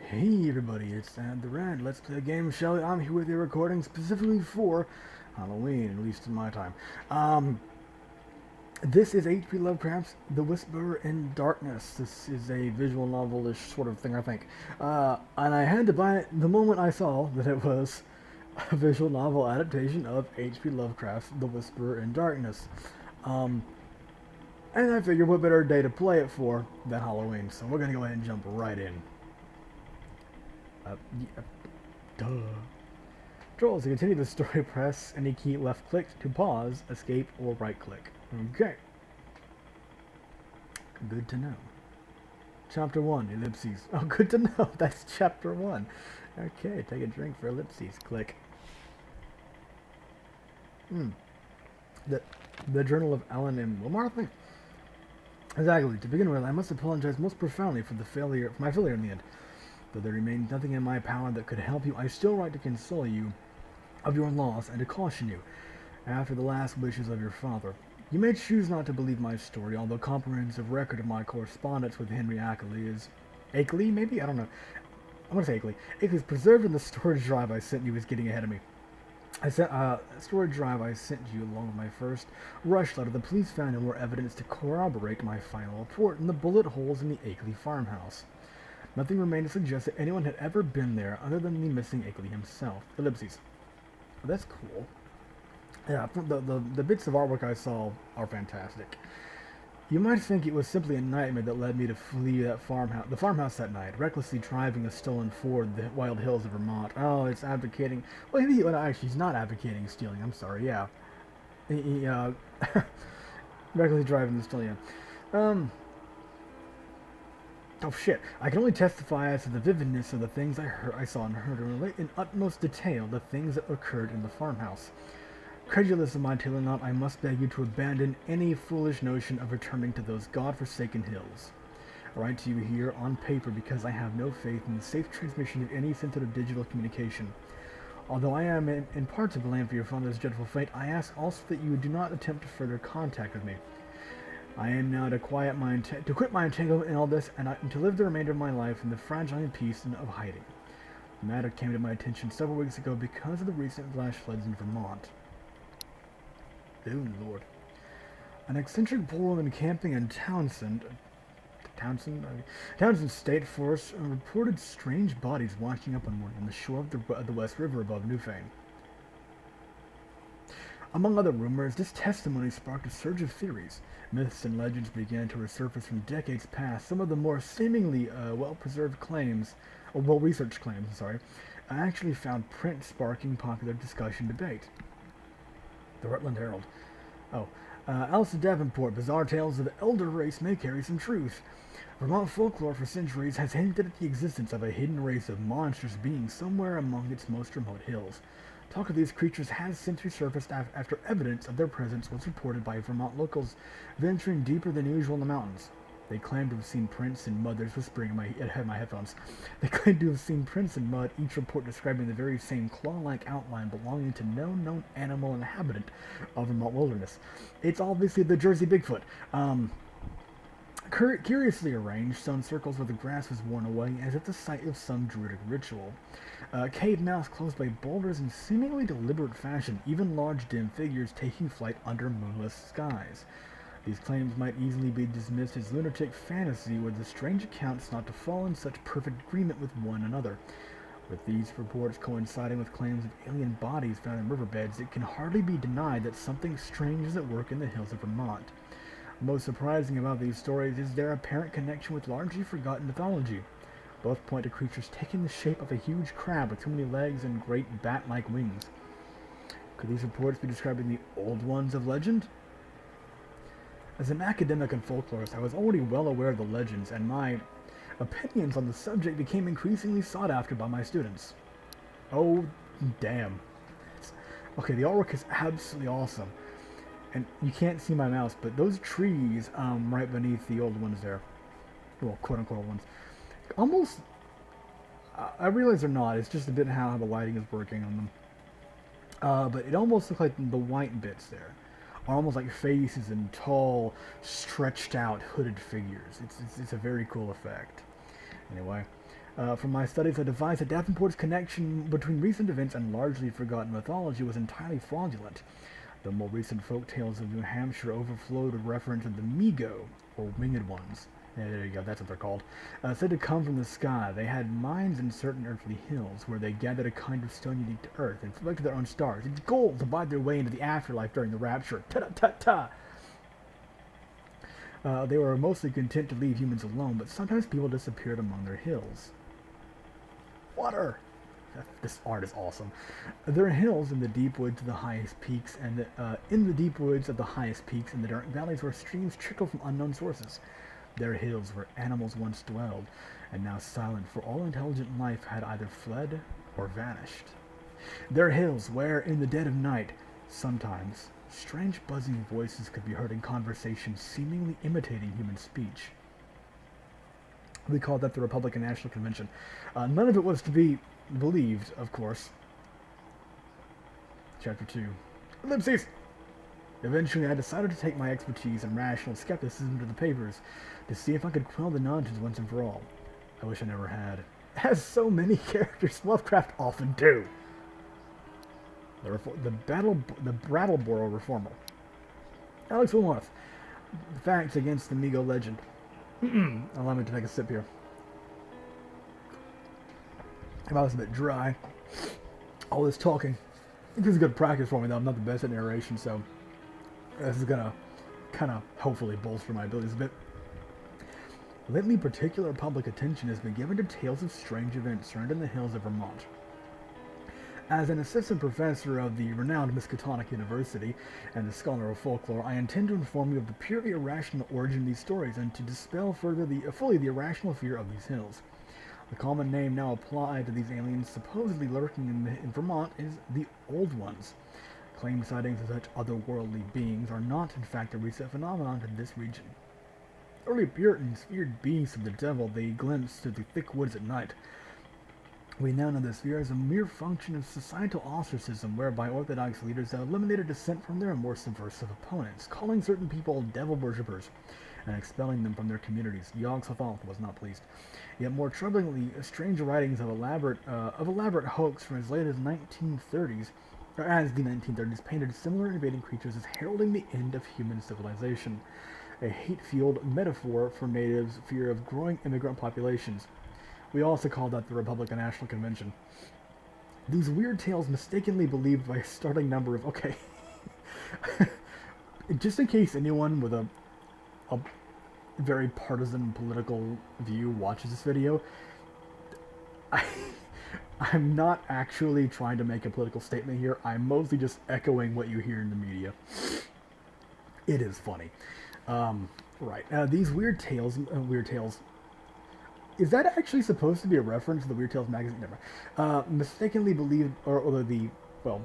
Hey everybody, it's the Rad. Let's play a game, shall we? I'm here with a recording specifically for Halloween, at least in my time. Um, this is H.P. Lovecraft's The Whisperer in Darkness. This is a visual novel-ish sort of thing, I think. And I had to buy it the moment I saw that it was a visual novel adaptation of H.P. Lovecraft's The Whisperer in Darkness. Um, and I figured what better day to play it for than Halloween, so we're gonna go ahead and jump right in. Yeah, duh. Controls. To continue the story, press any key left click to pause, escape, or right click. Okay. Good to know. Chapter 1, ellipses. Oh, good to know. That's chapter 1. Okay, take a drink for ellipses. Click. Hmm. The, the Journal of Alan M. Wilmar thing? Exactly. To begin with, I must apologize most profoundly for my failure in the end. Though there remains nothing in my power that could help you, I still write to console you of your loss and to caution you, after the last wishes of your father. You may choose not to believe my story, although comprehensive record of my correspondence with Henry Ackley is... Akeley, maybe? I don't know. I want to say Akeley. Akeley is preserved in the storage drive I sent you. Is getting ahead of me. Storage drive I sent you along with my first rush letter. The police found no more evidence to corroborate my final report in the bullet holes in the Akeley farmhouse. Nothing remained to suggest that anyone had ever been there other than the missing Akeley himself. Ellipses. Oh, that's cool. Yeah, the bits of artwork I saw are fantastic. You might think it was simply a nightmare that led me to flee the farmhouse that night, recklessly driving a stolen Ford the wild hills of Vermont. Oh, it's advocating... Well, actually, he's not advocating stealing. I'm sorry, yeah. Recklessly driving the stolen, yeah. Oh shit, I can only testify as to the vividness of the things I saw and heard, and relate in utmost detail the things that occurred in the farmhouse. Credulous of my tale or not, I must beg you to abandon any foolish notion of returning to those god-forsaken hills. I write to you here on paper because I have no faith in the safe transmission of any sensitive digital communication. Although I am in part to blame for your father's dreadful fate, I ask also that you do not attempt further contact with me. I am now to quit my entanglement in all this, and to live the remainder of my life in the fragile peace of hiding. The matter came to my attention several weeks ago because of the recent flash floods in Vermont. Oh Lord! An eccentric poor woman camping in Townsend State Forest reported strange bodies washing up on the shore of the West River above Newfane. Among other rumors, this testimony sparked a surge of theories. Myths and legends began to resurface from decades past. Some of the more seemingly well-researched claims, actually found print sparking popular discussion debate. The Rutland Herald. Alice Davenport, bizarre tales of the elder race may carry some truth. Vermont folklore for centuries has hinted at the existence of a hidden race of monstrous beings somewhere among its most remote hills. Talk of these creatures has since resurfaced after evidence of their presence was reported by Vermont locals venturing deeper than usual in the mountains. They claim to have seen prints in mud. There's whispering in my headphones. They claim to have seen prints in mud, each report describing the very same claw-like outline belonging to no known animal inhabitant of Vermont wilderness. It's obviously the Jersey Bigfoot. Curiously arranged, stone circles where the grass was worn away, as if the site of some druidic ritual. Cave mouths closed by boulders in seemingly deliberate fashion, even large dim figures taking flight under moonless skies. These claims might easily be dismissed as lunatic fantasy were the strange accounts not to fall in such perfect agreement with one another. With these reports coinciding with claims of alien bodies found in riverbeds, it can hardly be denied that something strange is at work in the hills of Vermont. Most surprising about these stories is their apparent connection with largely forgotten mythology. Both point to creatures taking the shape of a huge crab with too many legs and great bat-like wings. Could these reports be describing the old ones of legend? As an academic and folklorist, I was already well aware of the legends, and my opinions on the subject became increasingly sought after by my students. Oh, damn. Okay, the artwork is absolutely awesome. And you can't see my mouse, but those trees right beneath the old ones there, well, quote-unquote ones, almost, I realize they're not, it's just a bit how the lighting is working on them. But it almost looks like the white bits there are almost like faces and tall, stretched out, hooded figures. It's a very cool effect. Anyway, From my studies, I devised that Davenport's connection between recent events and largely forgotten mythology was entirely fraudulent. The more recent folk tales of New Hampshire overflowed with reference to the Migo, or winged ones. Yeah, there you go, that's what they're called. Said to come from the sky. They had mines in certain earthly hills where they gathered a kind of stone unique to Earth and reflected their own stars. It's gold to buy their way into the afterlife during the rapture. Ta-ta-ta-ta! They were mostly content to leave humans alone, but sometimes people disappeared among their hills. Water! This art is awesome. There are hills in the deep woods of the highest peaks, and in the deep woods of the highest peaks, and the dark valleys where streams trickle from unknown sources. There are hills where animals once dwelled, and now silent, for all intelligent life had either fled or vanished. There are hills where, in the dead of night, sometimes strange buzzing voices could be heard in conversation, seemingly imitating human speech. We called that the Republican National Convention. None of it was to be believed, of course. Chapter 2. Ellipses! Eventually, I decided to take my expertise and rational skepticism to the papers to see if I could quell the nonsense once and for all. I wish I never had. As so many characters Lovecraft often do. The Brattleboro Reformer. Alex Wilmoth. Facts against the Migo legend. Allow me to take a sip here. If I was a bit dry, all this talking, this is good practice for me, though. I'm not the best at narration, so this is gonna kind of hopefully bolster my abilities a bit. Lately, particular public attention has been given to tales of strange events surrounding the hills of Vermont. As an assistant professor of the renowned Miskatonic University and a scholar of folklore, I intend to inform you of the purely irrational origin of these stories and to dispel further fully the irrational fear of these hills. The common name now applied to these aliens supposedly lurking in Vermont is the Old Ones. Claimed sightings of such otherworldly beings are not, in fact, a recent phenomenon in this region. Early Puritans feared beings of the devil they glimpsed through the thick woods at night. We now know this fear as a mere function of societal ostracism, whereby Orthodox leaders have eliminated dissent from their more subversive opponents, calling certain people devil worshippers and expelling them from their communities. Yogg-Sothoth was not pleased. Yet more troublingly, strange writings of elaborate hoax from as late as 1930s, or as the 1930s, painted similar invading creatures as heralding the end of human civilization, a hate-fueled metaphor for natives' fear of growing immigrant populations. We also call that the Republican National Convention. These weird tales mistakenly believed by a startling number of... Okay. Just in case anyone with a very partisan political view watches this video, I'm not actually trying to make a political statement here. I'm mostly just echoing what you hear in the media. It is funny. Right. These weird tales... Is that actually supposed to be a reference to the Weird Tales magazine? Never. Mistakenly believed, or the, well,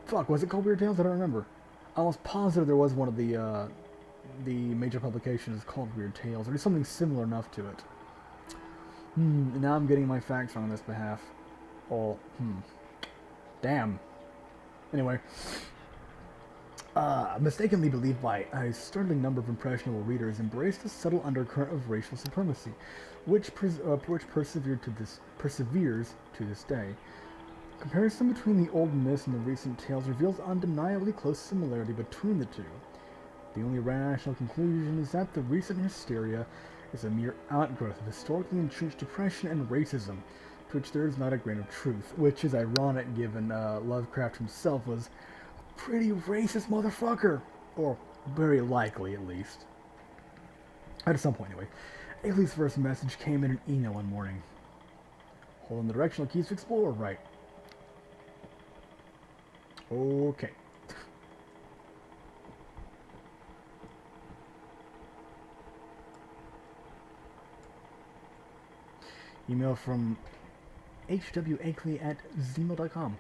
fuck, was it called Weird Tales? I don't remember. I was positive there was one of the major publications called Weird Tales, or something similar enough to it. Now I'm getting my facts wrong on this behalf. Oh, damn. Anyway. Mistakenly believed by a startling number of impressionable readers, embraced a subtle undercurrent of racial supremacy, which perseveres to this day. Comparison between the old myths and the recent tales reveals undeniably close similarity between the two. The only rational conclusion is that the recent hysteria is a mere outgrowth of historically entrenched depression and racism, to which there is not a grain of truth, which is ironic given Lovecraft himself was pretty racist motherfucker. Or very likely, at least. At some point, anyway. Ailey's first message came in an email one morning. Holding the directional keys to explore, right. Okay. Email from hwakley@gmail.com.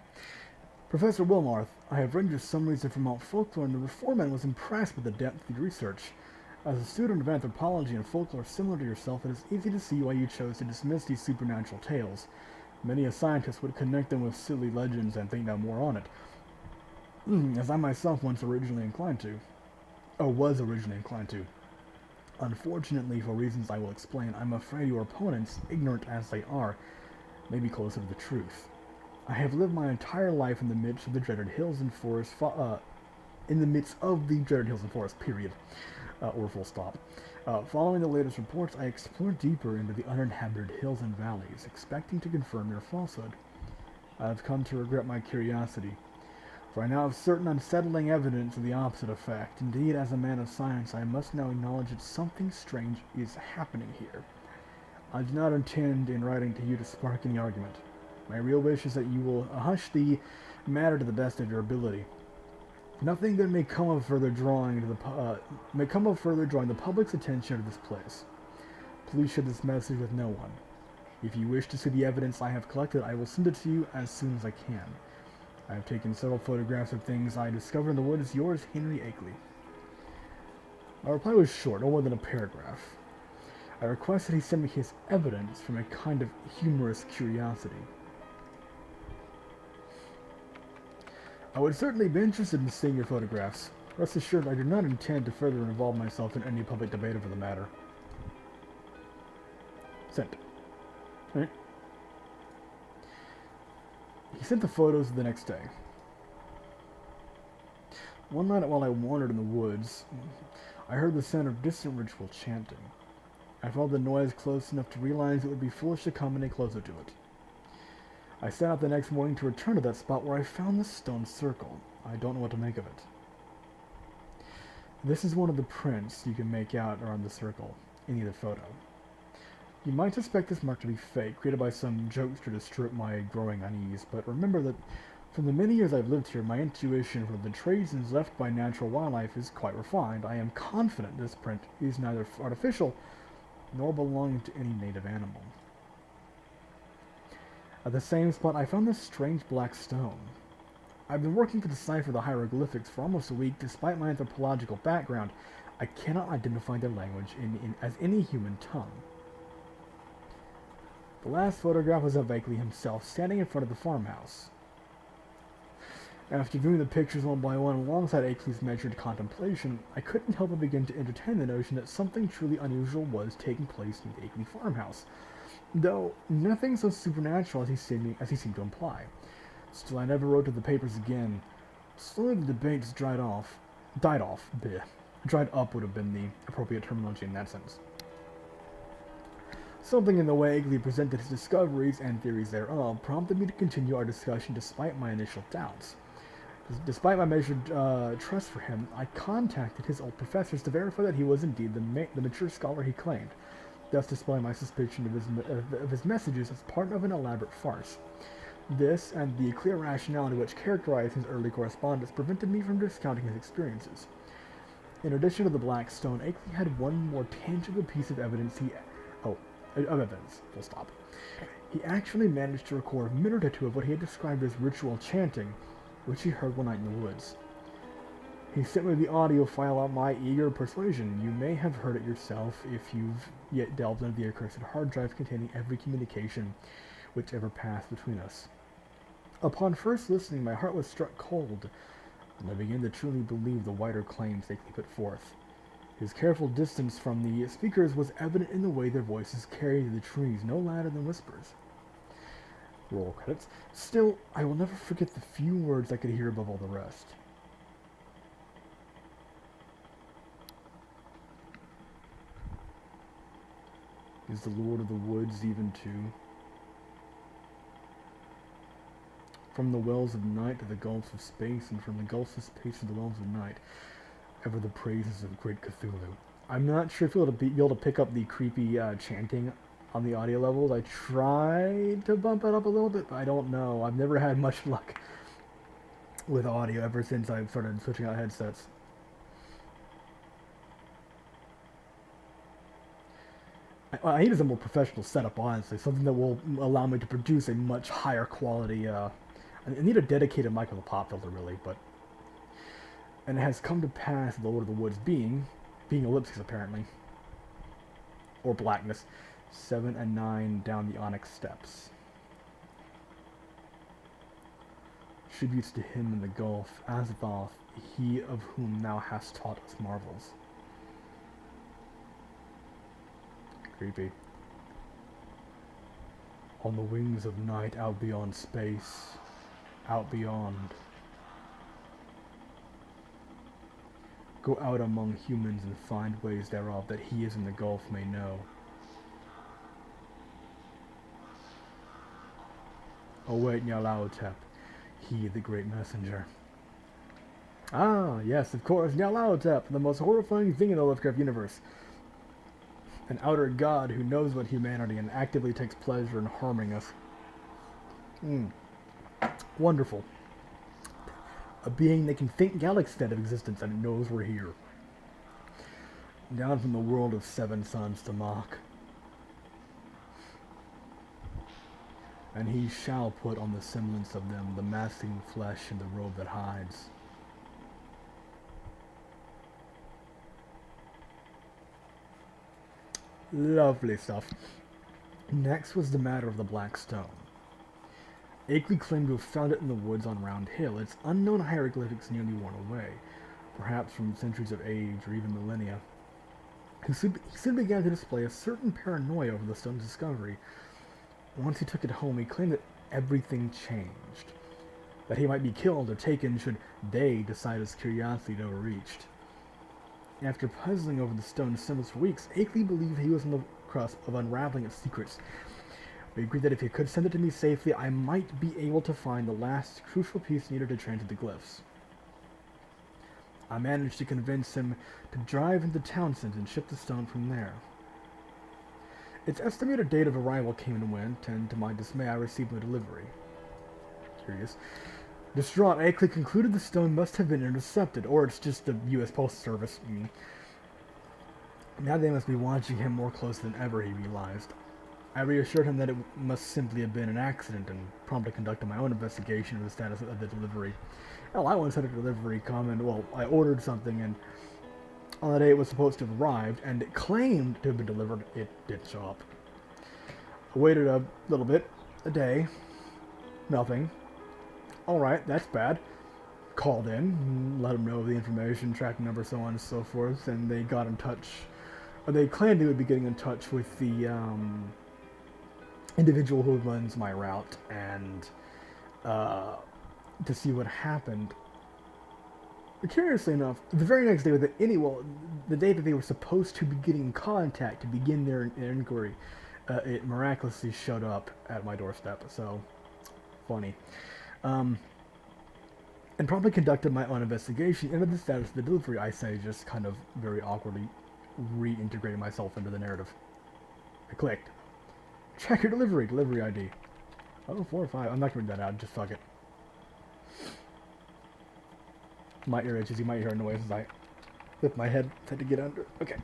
Professor Wilmarth, I have read your summaries of Vermont folklore, and the reformer was impressed with the depth of your research. As a student of anthropology and folklore similar to yourself, it is easy to see why you chose to dismiss these supernatural tales. Many a scientist would connect them with silly legends and think no more on it. As I myself was originally inclined to. Unfortunately, for reasons I will explain, I'm afraid your opponents, ignorant as they are, may be closer to the truth. I have lived my entire life in the midst of the dreaded hills and forests, in the midst of the dreaded hills and forests, period, or full stop. Following the latest reports, I explored deeper into the uninhabited hills and valleys, expecting to confirm your falsehood. I have come to regret my curiosity, for I now have certain unsettling evidence of the opposite effect. Indeed, as a man of science, I must now acknowledge that something strange is happening here. I do not intend in writing to you to spark any argument. My real wish is that you will hush the matter to the best of your ability. Nothing good may come of further drawing the public's attention to this place. Please share this message with no one. If you wish to see the evidence I have collected, I will send it to you as soon as I can. I have taken several photographs of things I discovered in the woods. Yours, Henry Akeley. My reply was short, no more than a paragraph. I requested he send me his evidence from a kind of humorous curiosity. I would certainly be interested in seeing your photographs. Rest assured, I do not intend to further involve myself in any public debate over the matter. Sent. Right? He sent the photos the next day. One night while I wandered in the woods, I heard the sound of distant ritual chanting. I felt the noise close enough to realize it would be foolish to come any closer to it. I set out the next morning to return to that spot where I found this stone circle. I don't know what to make of it. This is one of the prints you can make out around the circle in either photo. You might suspect this mark to be fake, created by some jokester to strip my growing unease, but remember that from the many years I've lived here, my intuition for the traces left by natural wildlife is quite refined. I am confident this print is neither artificial nor belonging to any native animal. At the same spot, I found this strange black stone. I've been working to decipher the hieroglyphics for almost a week. Despite my anthropological background, I cannot identify their language as any human tongue. The last photograph was of Akeley himself, standing in front of the farmhouse. After viewing the pictures one by one alongside Akeley's measured contemplation, I couldn't help but begin to entertain the notion that something truly unusual was taking place in the Akeley farmhouse, though nothing so supernatural as he seemed to imply. Still, I never wrote to the papers again. Slowly the debates died off. Bleh. Dried up would have been the appropriate terminology in that sense. Something in the way Akeley presented his discoveries and theories thereof prompted me to continue our discussion despite my initial doubts. Despite my measured trust for him, I contacted his old professors to verify that he was indeed the mature scholar he claimed, thus dispelling my suspicion of his messages as part of an elaborate farce. This, and the clear rationality which characterized his early correspondence, prevented me from discounting his experiences. In addition to the black stone, Akeley had one more tangible piece of evidence full stop. He actually managed to record a minute or two of what he had described as ritual chanting, which he heard one night in the woods. He sent me the audio file on my eager persuasion. You may have heard it yourself if you've yet delved into the accursed hard drive containing every communication which ever passed between us. Upon first listening, my heart was struck cold, and I began to truly believe the wider claims Akeley put forth. His careful distance from the speakers was evident in the way their voices carried through the trees, no louder than whispers. Roll credits. Still, I will never forget the few words I could hear above all the rest. Is the Lord of the Woods even too? From the wells of night to the gulfs of space, and from the gulfs of space to the wells of night, ever the praises of great Cthulhu. I'm not sure if you'll be able to pick up the creepy chanting on the audio levels. I tried to bump it up a little bit, but I don't know. I've never had much luck with audio ever since I've started switching out headsets. I need a more professional setup, honestly. Something that will allow me to produce a much higher quality. I need a dedicated mic with a pop filter, really, but... And it has come to pass, the Lord of the Woods being ellipses, apparently. Or blackness. 7 and 9 down the onyx steps. Tributes to him in the gulf, Azathoth, he of whom thou hast taught us marvels. Creepy. On the wings of night, out beyond space, out beyond. Go out among humans and find ways thereof that he is in the gulf may know. Await Nyarlathotep, he the great messenger. Ah, yes, of course, Nyarlathotep, the most horrifying thing in the Lovecraft universe. An outer god who knows about humanity and actively takes pleasure in harming us. Wonderful. A being that can think galaxies out of existence and it knows we're here. Down from the world of seven suns to mock. And he shall put on the semblance of them the masking flesh and the robe that hides. Lovely stuff. Next was the matter of the Black Stone. Akeley claimed to have found it in the woods on Round Hill, its unknown hieroglyphics nearly worn away, perhaps from centuries of age or even millennia. He soon began to display a certain paranoia over the stone's discovery. Once he took it home, he claimed that everything changed, that he might be killed or taken should they decide his curiosity had overreached. After puzzling over the stone's symbols for weeks, Akeley believed he was on the cusp of unraveling its secrets. We agreed that if he could send it to me safely, I might be able to find the last crucial piece needed to translate the glyphs. I managed to convince him to drive into Townsend and ship the stone from there. Its estimated date of arrival came and went, and to my dismay I received no delivery. Curious. Distraught, Akeley concluded the stone must have been intercepted, or it's just the U.S. Postal Service. Now they must be watching him more closely than ever, he realized. I reassured him that it must simply have been an accident and promptly conducted my own investigation of the status of the delivery. Hell, I once had a delivery come and, well, I ordered something and on the day it was supposed to have arrived and it claimed to have been delivered, it didn't show up. I waited a little bit, a day, nothing. Alright, that's bad. Called in, let them know the information, tracking number, so on and so forth, and they got in touch, or they claimed they would be getting in touch with the, individual who runs my route and to see what happened. Curiously enough, the very next day, the day that they were supposed to be getting in contact to begin their inquiry, it miraculously showed up at my doorstep. So funny. And promptly conducted my own investigation into the status of the delivery. I say, just kind of very awkwardly reintegrating myself into the narrative. I clicked. Check your delivery ID. Oh, 4 or 5. I'm not gonna read that out, just fuck it. My ear itches, you might hear a noise as I lift my head to get under. Okay.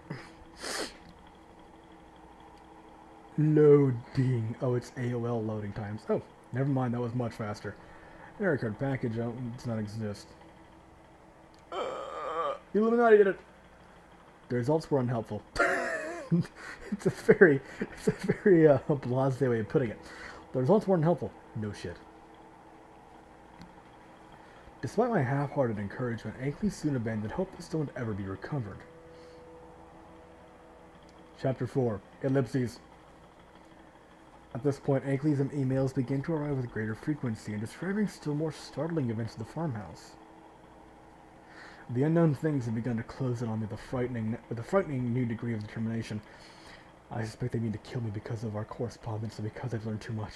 Loading. Oh, it's AOL loading times. Oh, never mind, that was much faster. Error code package, does not exist. The Illuminati did it! The results were unhelpful. It's a very blasé way of putting it. The results weren't helpful. No shit. Despite my half-hearted encouragement, Akeley soon abandoned hope the stone would ever be recovered. Chapter 4. Ellipses. At this point, Akeley's emails began to arrive with greater frequency and describing still more startling events of the farmhouse. The unknown things had begun to close in on me with a frightening new degree of determination. I suspect they mean to kill me because of our correspondence and because I've learned too much.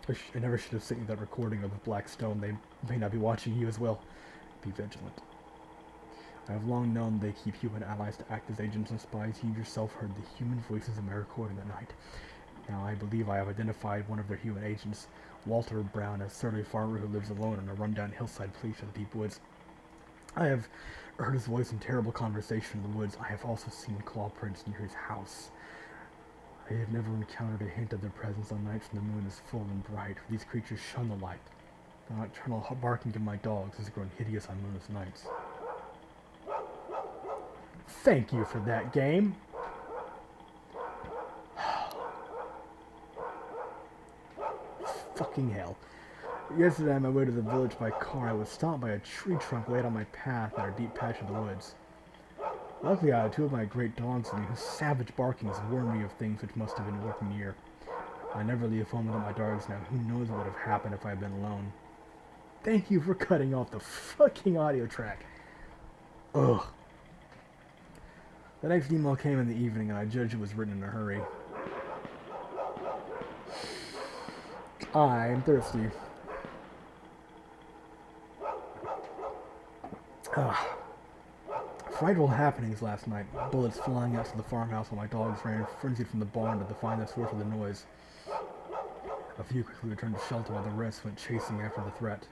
I never should have sent you that recording of the Black Stone. They may not be watching you as well. Be vigilant. I have long known they keep human allies to act as agents and spies. You yourself heard the human voices in my recording that night. Now I believe I have identified one of their human agents, Walter Brown, a surly farmer who lives alone on a rundown hillside place in the deep woods. I have heard his voice in terrible conversation in the woods. I have also seen claw prints near his house. I have never encountered a hint of their presence on nights when the moon is full and bright, for these creatures shun the light. The nocturnal barking of my dogs has grown hideous on moonless nights. Thank you for that, game. Fucking hell. Yesterday on my way to the village by car, I was stopped by a tree trunk laid on my path in a deep patch of the woods. Luckily, I had two of my great dogs with me whose savage barkings warned me of things which must have been working near. I never leave home without my dogs now. Who knows what would have happened if I had been alone. Thank you for cutting off the fucking audio track. Ugh. The next email came in the evening, and I judged it was written in a hurry. I'm thirsty. Frightful happenings last night. Bullets flying out to the farmhouse while my dogs ran frenzied from the barn to find the source of the noise. A few quickly returned to shelter while the rest went chasing after the threat.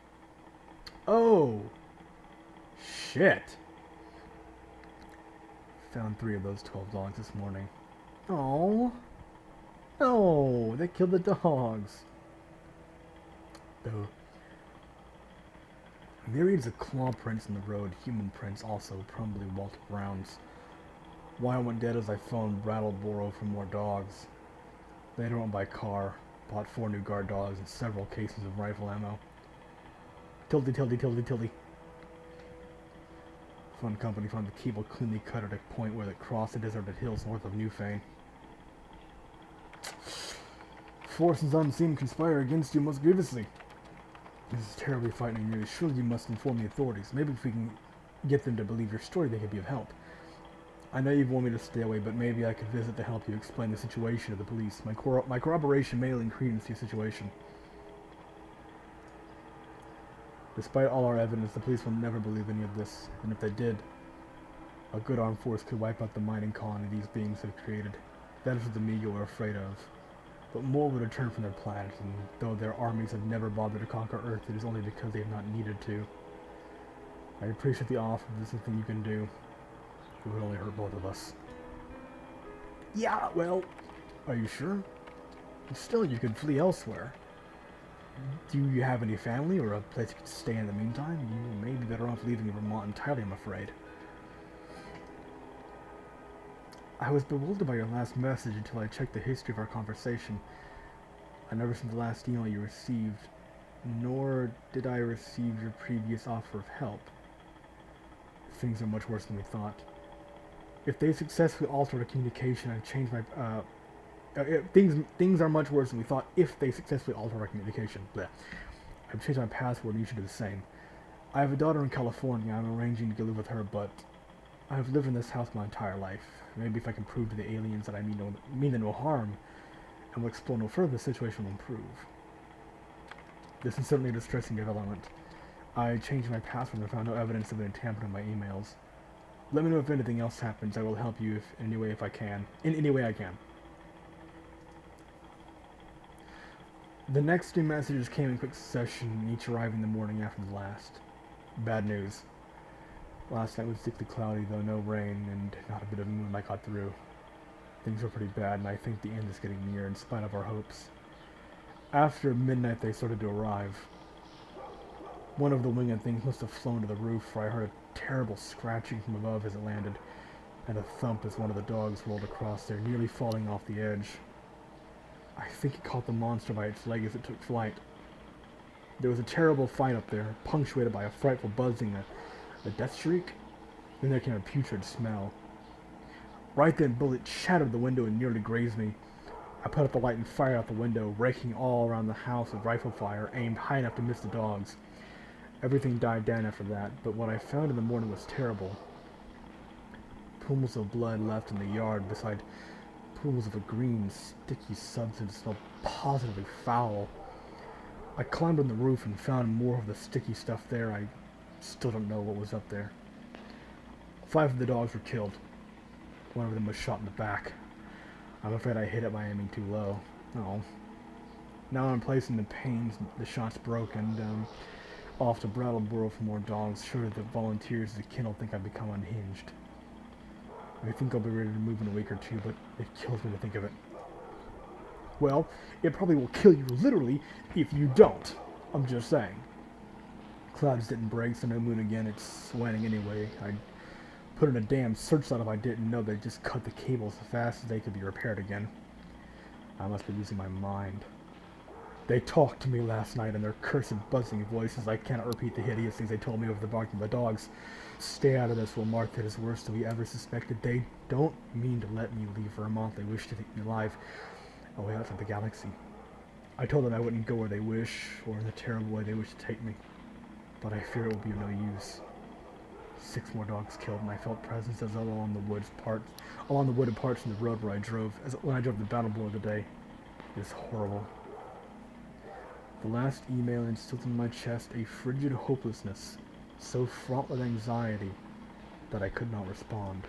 Oh! Shit! Found 3 of those 12 dogs this morning. Oh! No! They killed the dogs! Though. Myriads of claw prints in the road, human prints also, probably Walter Brown's. Why I went dead as I phoned Brattleboro for more dogs. Later on by car, bought 4 new guard dogs and several cases of rifle ammo. Tildy. Fun company found the cable cleanly cut at a point where it crossed the deserted hills north of Newfane. Forces unseen conspire against you most grievously. This is terribly frightening news. Surely you must inform the authorities. Maybe if we can get them to believe your story, they could be of help. I know you want me to stay away, but maybe I could visit to help you explain the situation to the police. My corroboration may lend credence to your situation. Despite all our evidence, the police will never believe any of this, and if they did, a good armed force could wipe out the mining colony these beings have created. That is what the Migo are afraid of. But more would return from their planet, and though their armies have never bothered to conquer Earth, it is only because they have not needed to. I appreciate the offer, but this is something you can do. It would only hurt both of us. Yeah, well, are you sure? Still, you could flee elsewhere. Do you have any family or a place you could stay in the meantime? You may be better off leaving Vermont entirely, I'm afraid. I was bewildered by your last message until I checked the history of our conversation. I never sent the last email you received, nor did I receive your previous offer of help. Things are much worse than we thought. If they successfully altered our communication, I changed my, things are much worse than we thought if they successfully altered our communication. Blech. I've changed my password and you should do the same. I have a daughter in California. I'm arranging to go live with her, but I've lived in this house my entire life. Maybe if I can prove to the aliens that I mean them no harm, and will explore no further, the situation will improve. This is certainly a distressing development. I changed my password and found no evidence of it tampered in my emails. Let me know if anything else happens. I will help you in any way I can. The next 2 messages came in quick succession, each arriving the morning after the last. Bad news. Last night was thickly cloudy, though no rain, and not a bit of moonlight got through. Things were pretty bad, and I think the end is getting near, in spite of our hopes. After midnight, they started to arrive. One of the winged things must have flown to the roof, for I heard a terrible scratching from above as it landed, and a thump as one of the dogs rolled across there, nearly falling off the edge. I think it caught the monster by its leg as it took flight. There was a terrible fight up there, punctuated by a frightful buzzing, a death shriek. Then there came a putrid smell. Right then, bullet shattered the window and nearly grazed me. I put up the light and fired out the window, raking all around the house with rifle fire, aimed high enough to miss the dogs. Everything died down after that, but what I found in the morning was terrible. Pools of blood left in the yard beside pools of a green, sticky substance smelled positively foul. I climbed on the roof and found more of the sticky stuff there. I still don't know what was up there. 5 of the dogs were killed. One of them was shot in the back. I'm afraid I hit it by aiming too low. Oh. Now I'm placing the pains the shots broke and off to Brattleboro for more dogs. Sure, the volunteers at the kennel think I've become unhinged. I think I'll be ready to move in a week or 2, but it kills me to think of it. Well, it probably will kill you literally if you don't. I'm just saying. Clouds didn't break, so no moon again. It's sweating anyway. I'd put in a damn searchlight if I didn't know they just cut the cables as fast as they could be repaired again. I must be losing my mind. They talked to me last night in their cursed buzzing voices. I cannot repeat the hideous things they told me over the barking of the dogs. Stay out of this, will mark it as worse than we ever suspected. They don't mean to let me leave for a month. They wish to take me alive away outside the galaxy. I told them I wouldn't go where they wish, or in the terrible way they wish to take me. But I fear it will be of no use. 6 more dogs killed, and I felt presences along the wooded parts in the road where I drove, when I drove the battle board of the day. It is horrible. The last email instilled in my chest a frigid hopelessness, so fraught with anxiety that I could not respond.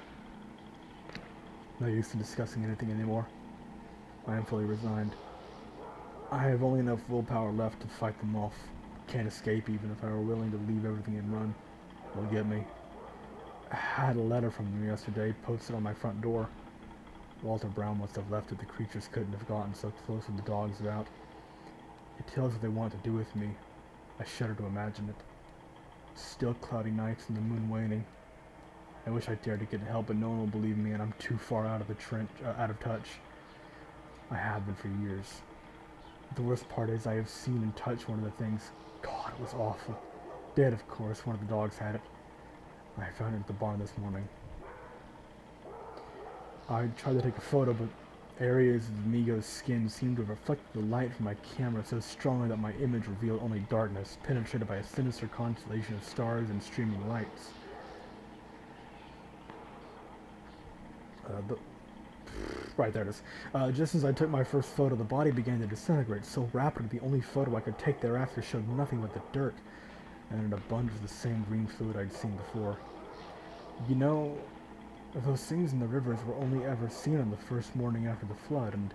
No use in discussing anything anymore. I am fully resigned. I have only enough willpower left to fight them off. Can't escape even if I were willing to leave everything and run. They'll get me. I had a letter from them yesterday, posted on my front door. Walter Brown must have left it. The creatures couldn't have gotten so close with the dogs about. It tells what they want to do with me. I shudder to imagine it. Still cloudy nights and the moon waning. I wish I dared to get help, but no one will believe me, and I'm too far out of touch. I have been for years. The worst part is I have seen and touched one of the things. God, it was awful. Dead, of course. One of the dogs had it. I found it at the barn this morning. I tried to take a photo, but areas of Migo's skin seemed to reflect the light from my camera so strongly that my image revealed only darkness, penetrated by a sinister constellation of stars and streaming lights. Right, there it is. Just as I took my first photo, the body began to disintegrate so rapidly the only photo I could take thereafter showed nothing but the dirt, and an abundance of the same green fluid I'd seen before. You know, those things in the rivers were only ever seen on the first morning after the flood, and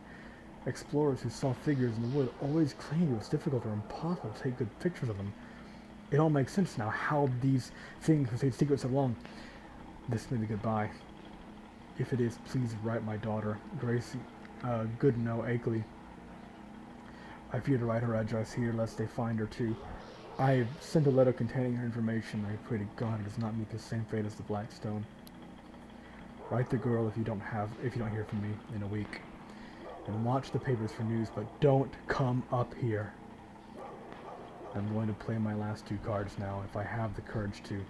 explorers who saw figures in the wood always claimed it was difficult or impossible to take good pictures of them. It all makes sense now how these things were stayed secret so long. This may be goodbye. If it is, please write my daughter, Gracie, Goodnow Akeley. I fear to write her address here, lest they find her too. I have sent a letter containing her information. I pray to God it does not meet the same fate as the Blackstone. Write the girl if you don't hear from me in a week. And watch the papers for news, but don't come up here. I'm going to play my last 2 cards now, if I have the courage to.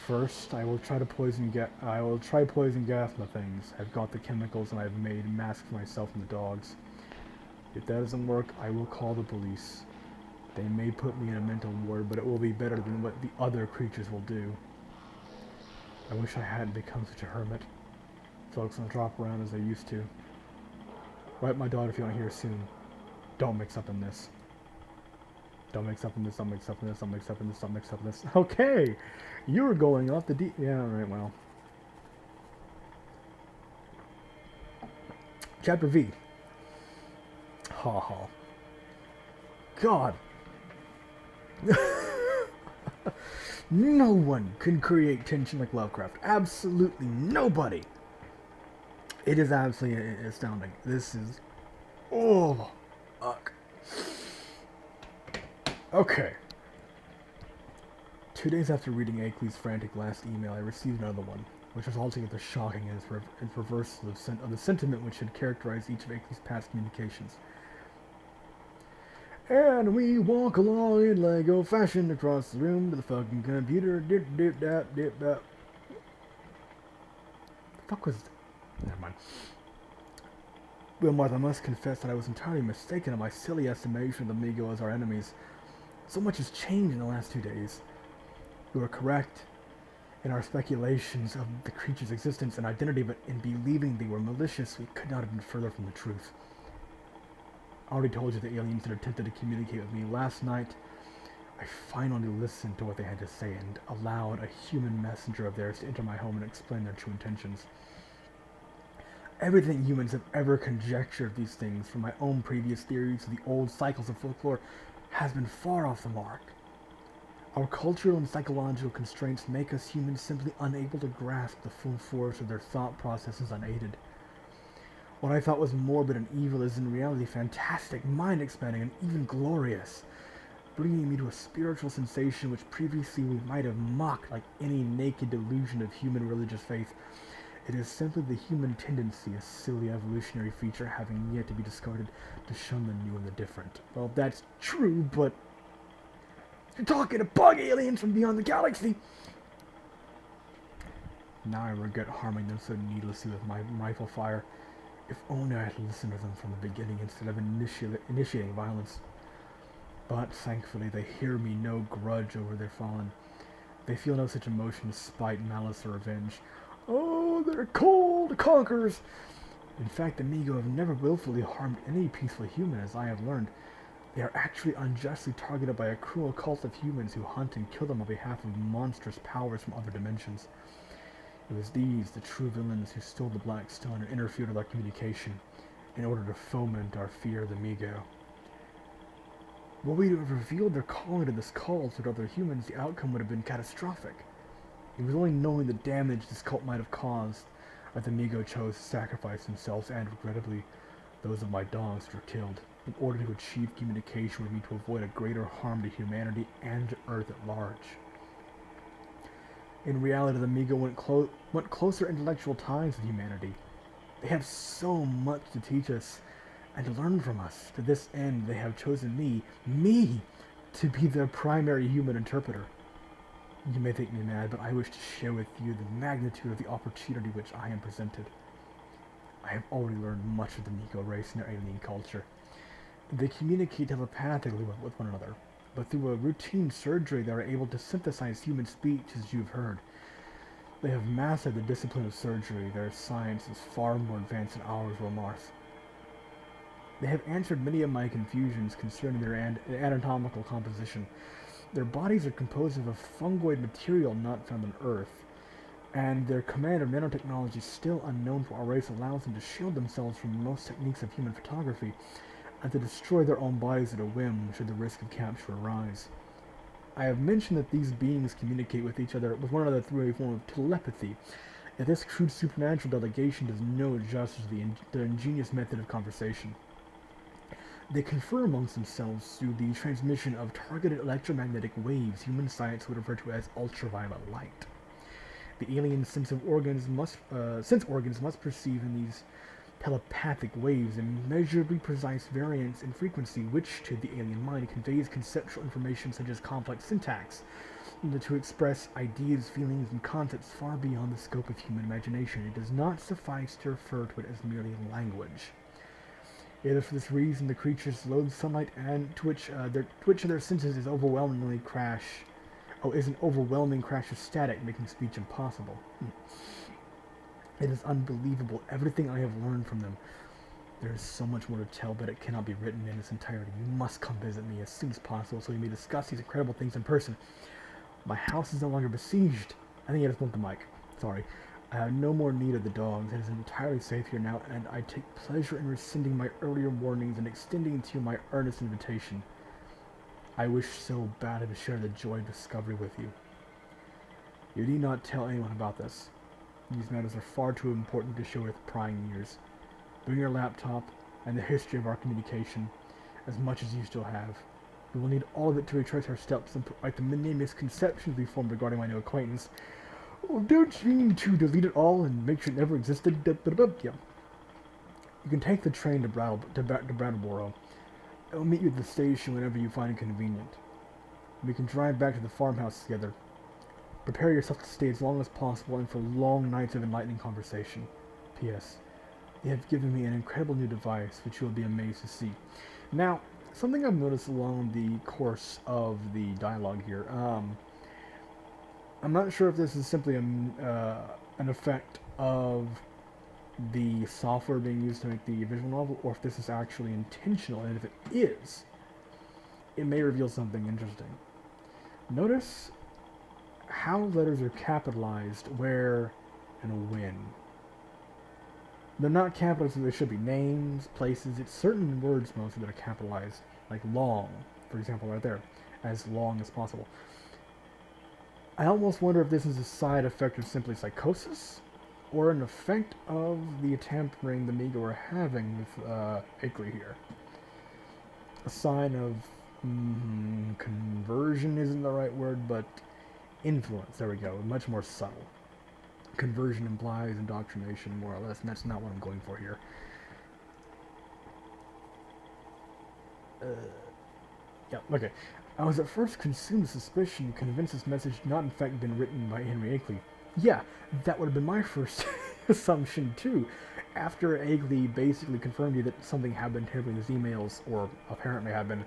First, I will try poison gas on the things. I've got the chemicals and I've made masks for myself and the dogs. If that doesn't work, I will call the police. They may put me in a mental ward, but it will be better than what the other creatures will do. I wish I hadn't become such a hermit. Folks don't drop around as they used to. Write my daughter if you don't hear soon. Don't mix up in this. Don't mix up in this, don't mix up in this, don't mix up in this, don't mix up in this. Okay! You were going off the deep... Yeah, right, well. Chapter V. Ha ha. God! No one can create tension like Lovecraft. Absolutely nobody! It is absolutely astounding. This is... Oh, fuck. Okay. 2 days after reading Akeley's frantic last email, I received another one, which was altogether shocking in its reversal of the sentiment which had characterized each of Akeley's past communications. And we walk along in Lego fashion across the room to the fucking computer. Dip, dip, dap, dip, dap. The fuck was... Never mind. Well, Martha, I must confess that I was entirely mistaken in my silly estimation of the Migo as our enemies. So much has changed in the last 2 days. We were correct in our speculations of the creature's existence and identity, but in believing they were malicious, we could not have been further from the truth. I already told you the aliens had attempted to communicate with me. Last night, I finally listened to what they had to say and allowed a human messenger of theirs to enter my home and explain their true intentions. Everything humans have ever conjectured of these things, from my own previous theories to the old cycles of folklore, has been far off the mark. Our cultural and psychological constraints make us humans simply unable to grasp the full force of their thought processes unaided. What I thought was morbid and evil is in reality fantastic, mind-expanding, and even glorious, bringing me to a spiritual sensation which previously we might have mocked like any naked delusion of human religious faith. It is simply the human tendency, a silly evolutionary feature having yet to be discarded, to shun the new and the different. Well, that's true, but you're talking to bug aliens from beyond the galaxy! Now I regret harming them so needlessly with my rifle fire. If only I had listened to them from the beginning instead of initiating violence. But thankfully they hear me no grudge over their fallen. They feel no such emotion as spite, malice, or revenge. Oh, they're cold conquerors! In fact, the Migo have never willfully harmed any peaceful human, as I have learned. They are actually unjustly targeted by a cruel cult of humans who hunt and kill them on behalf of monstrous powers from other dimensions. It was these, the true villains, who stole the Black Stone and interfered with our communication, in order to foment our fear of the Migo. Were we to have revealed their calling to this cult to other humans, the outcome would have been catastrophic. It was only knowing the damage this cult might have caused that the Migo chose to sacrifice themselves and, regrettably, those of my dogs were killed, in order to achieve communication with me to avoid a greater harm to humanity and to Earth at large. In reality, the Migo went closer intellectual ties with humanity. They have so much to teach us and to learn from us. To this end, they have chosen me, to be their primary human interpreter. You may think me mad, but I wish to share with you the magnitude of the opportunity which I am presented. I have already learned much of the Migo race and their alien culture. They communicate telepathically with one another, but through a routine surgery they are able to synthesize human speech, as you have heard. They have mastered the discipline of surgery. Their science is far more advanced than ours or Mars. They have answered many of my confusions concerning their anatomical composition. Their bodies are composed of a fungoid material not found on Earth, and their command of nanotechnology still unknown to our race allows them to shield themselves from most techniques of human photography, and to destroy their own bodies at a whim should the risk of capture arise. I have mentioned that these beings communicate with one another through a form of telepathy, yet this crude supernatural delegation does no justice to the ingenious method of conversation. They confer amongst themselves through the transmission of targeted electromagnetic waves human science would refer to as ultraviolet light. The alien sense organs must perceive in these telepathic waves immeasurably precise variance in frequency, which to the alien mind conveys conceptual information such as complex syntax, to express ideas, feelings, and concepts far beyond the scope of human imagination. It does not suffice to refer to it as merely language. It is for this reason the creatures loathe sunlight, and to which their senses is an overwhelming crash of static, making speech impossible. It is unbelievable, everything I have learned from them. There is so much more to tell, but it cannot be written in its entirety. You must come visit me as soon as possible so we may discuss these incredible things in person. My house is no longer besieged. I think I just bumped the mic. Sorry. I have no more need of the dogs. It is entirely safe here now, and I take pleasure in rescinding my earlier warnings and extending to you my earnest invitation. I wish so badly to share the joy of discovery with you. You need not tell anyone about this. These matters are far too important to share with prying ears. Bring your laptop and the history of our communication, as much as you still have. We will need all of it to retrace our steps and put right the many misconceptions we formed regarding my new acquaintance. Oh, don't you mean to delete it all and make sure it never existed? Yeah. You can take the train to Brattleboro. I will meet you at the station whenever you find it convenient. We can drive back to the farmhouse together. Prepare yourself to stay as long as possible and for long nights of enlightening conversation. P.S. They have given me an incredible new device, which you will be amazed to see. Now, something I've noticed along the course of the dialogue here, I'm not sure if this is simply an effect of the software being used to make the visual novel, or if this is actually intentional, and if it is, it may reveal something interesting. Notice how letters are capitalized where and when. They're not capitalized as they should be. Names, places, it's certain words mostly that are capitalized, like long, for example, right there, as long as possible. I almost wonder if this is a side effect of simply psychosis, or an effect of the tampering the Migo are having with Ickly here. A sign of conversion isn't the right word, but influence, there we go, much more subtle. Conversion implies indoctrination, more or less, and that's not what I'm going for here. Uh, yeah, okay. I was at first consumed with suspicion, convinced this message had not in fact been written by Henry Akeley. Yeah, that would have been my first assumption too. After Akeley basically confirmed you that something had been tampered with his emails, or apparently had been,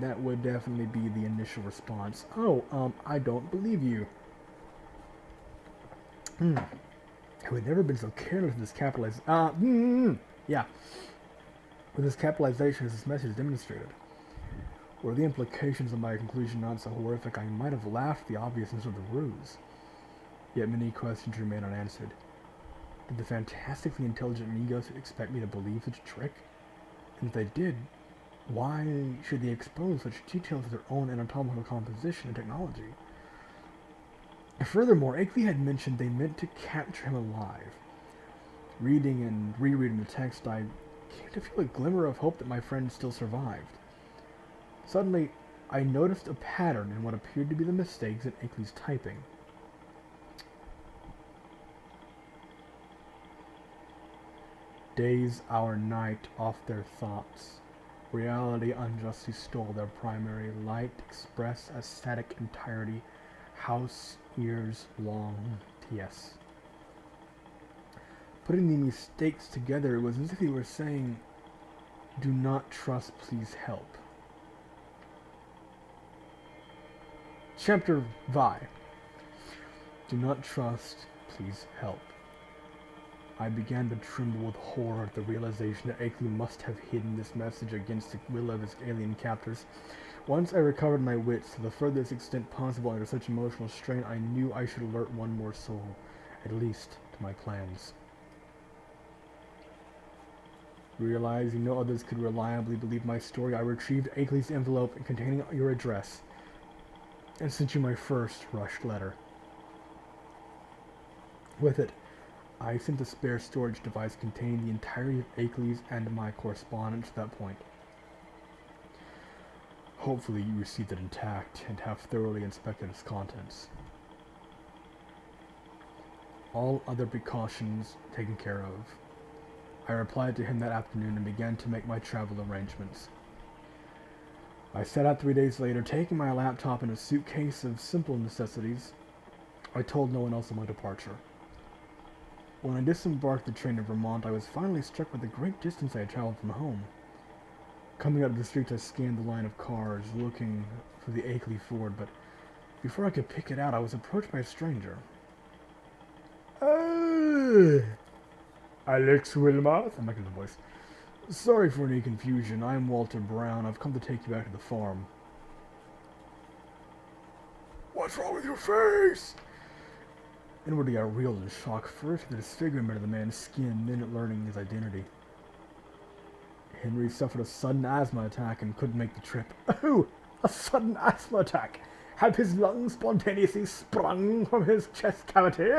that would definitely be the initial response. Oh, I don't believe you. Who had never been so careless with this capitalization. Yeah, with this capitalization as this message demonstrated. Were the implications of my conclusion not so horrific, I might have laughed at the obviousness of the ruse. Yet many questions remain unanswered. Did the fantastically intelligent Migos expect me to believe such a trick? And if they did, why should they expose such details of their own anatomical composition and technology? Furthermore, Akeley had mentioned they meant to capture him alive. Reading and rereading the text, I came to feel a glimmer of hope that my friend still survived. Suddenly, I noticed a pattern in what appeared to be the mistakes in Akeley's typing. Days our night off their thoughts. Reality unjustly stole their primary light, express as static entirety, house years long. T.S. Putting the mistakes together, it was as if he were saying, do not trust, please help. Chapter Vi. Do not trust, please help. I began to tremble with horror at the realization that Akeley must have hidden this message against the will of his alien captors. Once I recovered my wits to the furthest extent possible under such emotional strain, I knew I should alert one more soul, at least to my plans. Realizing no others could reliably believe my story, I retrieved Akeley's envelope containing your address and sent you my first rushed letter. With it, I sent a spare storage device containing the entirety of Akeley's and my correspondence to that point. Hopefully you received it intact and have thoroughly inspected its contents. All other precautions taken care of. I replied to him that afternoon and began to make my travel arrangements. I set out 3 days later, taking my laptop and a suitcase of simple necessities. I told no one else of my departure. When I disembarked the train in Vermont, I was finally struck by the great distance I had traveled from home. Coming out of the streets, I scanned the line of cars, looking for the Akeley Ford, but before I could pick it out, I was approached by a stranger. Alex Wilmoth? I'm making the voice. Sorry for any confusion. I'm Walter Brown. I've come to take you back to the farm. What's wrong with your face? Inwardly, I reeled in shock, first at the disfigurement of the man's skin, then at learning his identity. Henry suffered a sudden asthma attack and couldn't make the trip. Oh, a sudden asthma attack! Have his lungs spontaneously sprung from his chest cavity?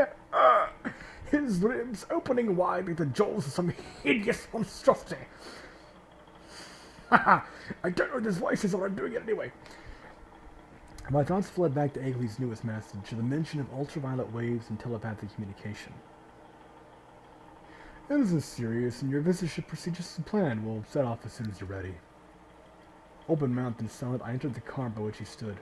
His ribs opening wide like the jaws of some hideous monstrosity. I don't know what this voice is, or I'm doing it anyway. My thoughts fled back to Akeley's newest message, the mention of ultraviolet waves and telepathic communication. It isn't serious, and your visit should proceed just as planned. We'll set off as soon as you're ready. Open-mouthed and silent, I entered the car by which he stood.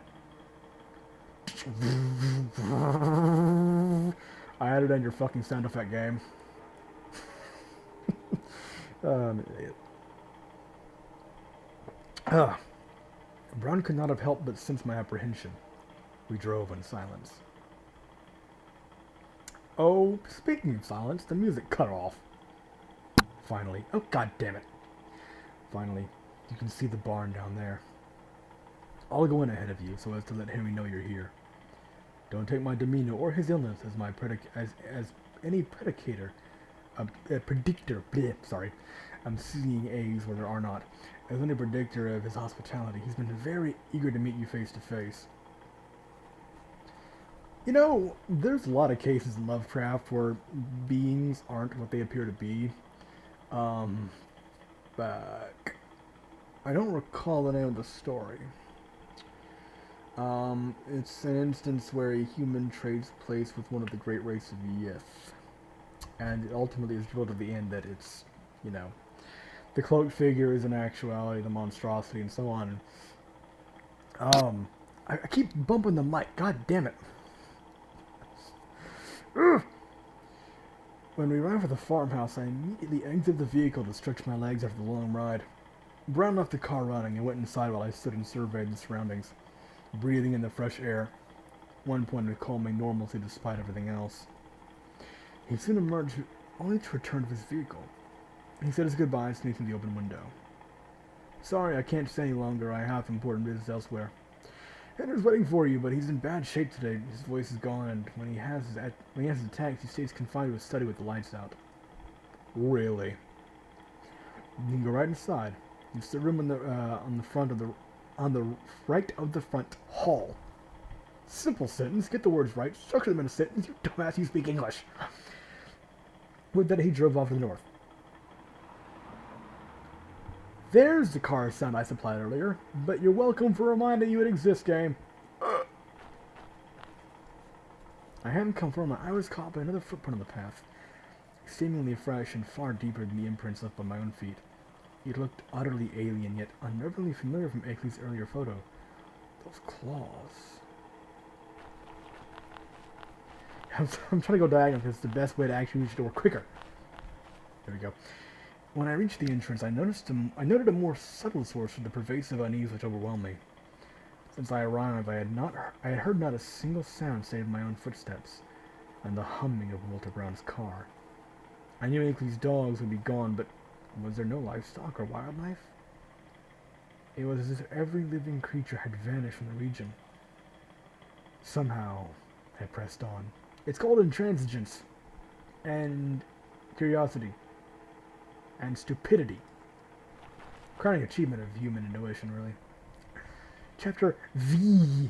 I added in your fucking sound effect game. I'm an idiot. Brown could not have helped but sense my apprehension. We drove in silence. Oh, speaking of silence, the music cut off. Finally. Oh, god damn it. Finally, you can see the barn down there. I'll go in ahead of you so as to let Henry know you're here. Don't take my demeanor or his illness as my as any predictor. Sorry, I'm seeing A's where there are not. As any predictor of his hospitality, he's been very eager to meet you face to face. You know, there's a lot of cases in Lovecraft where beings aren't what they appear to be. But I don't recall the name of the story. It's an instance where a human trades place with one of the great race of Yith. And it ultimately is revealed at the end that it's, you know, the cloaked figure is in actuality the monstrosity and so on. I keep bumping the mic. God damn it. Ugh. When we arrive at the farmhouse, I immediately exited the vehicle to stretch my legs after the long ride. Brown left the car running and went inside while I stood and surveyed the surroundings, breathing in the fresh air. One point of calming normalcy despite everything else. He soon emerged, only to return to his vehicle. He said his goodbyes and through the open window. Sorry, I can't stay any longer. I have important business elsewhere. Henry's waiting for you, but he's in bad shape today. His voice is gone, and when he has his attacks, he stays confined to his study with the lights out. Really? You can go right inside. It's the room on the right of the front hall. Simple sentence. Get the words right. Structure them in a sentence. You dumbass. You speak English. With that, he drove off to the north. There's the car sound I supplied earlier, but you're welcome for reminding you it exists, game. I hadn't come from it. I was caught by another footprint on the path, seemingly fresh and far deeper than the imprints left by my own feet. It looked utterly alien, yet unnervingly familiar from Akeley's earlier photo. Those claws. I'm trying to go diagonal because it's the best way to actually reach the door quicker. There we go. When I reached the entrance, I noted a more subtle source of the pervasive unease which overwhelmed me. Since I arrived, I had heard not a single sound save my own footsteps and the humming of Walter Brown's car. I knew Akeley's dogs would be gone, but was there no livestock or wildlife? It was as if every living creature had vanished from the region. Somehow, I pressed on. It's called intransigence, and curiosity, and stupidity. Crowning achievement of human intuition, really. Chapter V.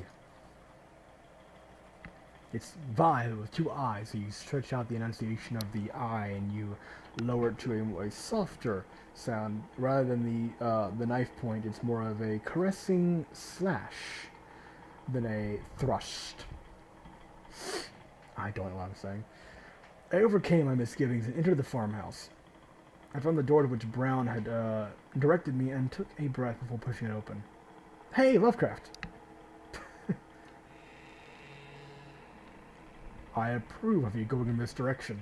It's Vi with two I's, so you stretch out the enunciation of the I and you lower it to a softer sound. Rather than the knife point, it's more of a caressing slash than a thrust. I don't know what I'm saying. I overcame my misgivings and entered the farmhouse. I found the door to which Brown had directed me and took a breath before pushing it open. Hey, Lovecraft! I approve of you going in this direction.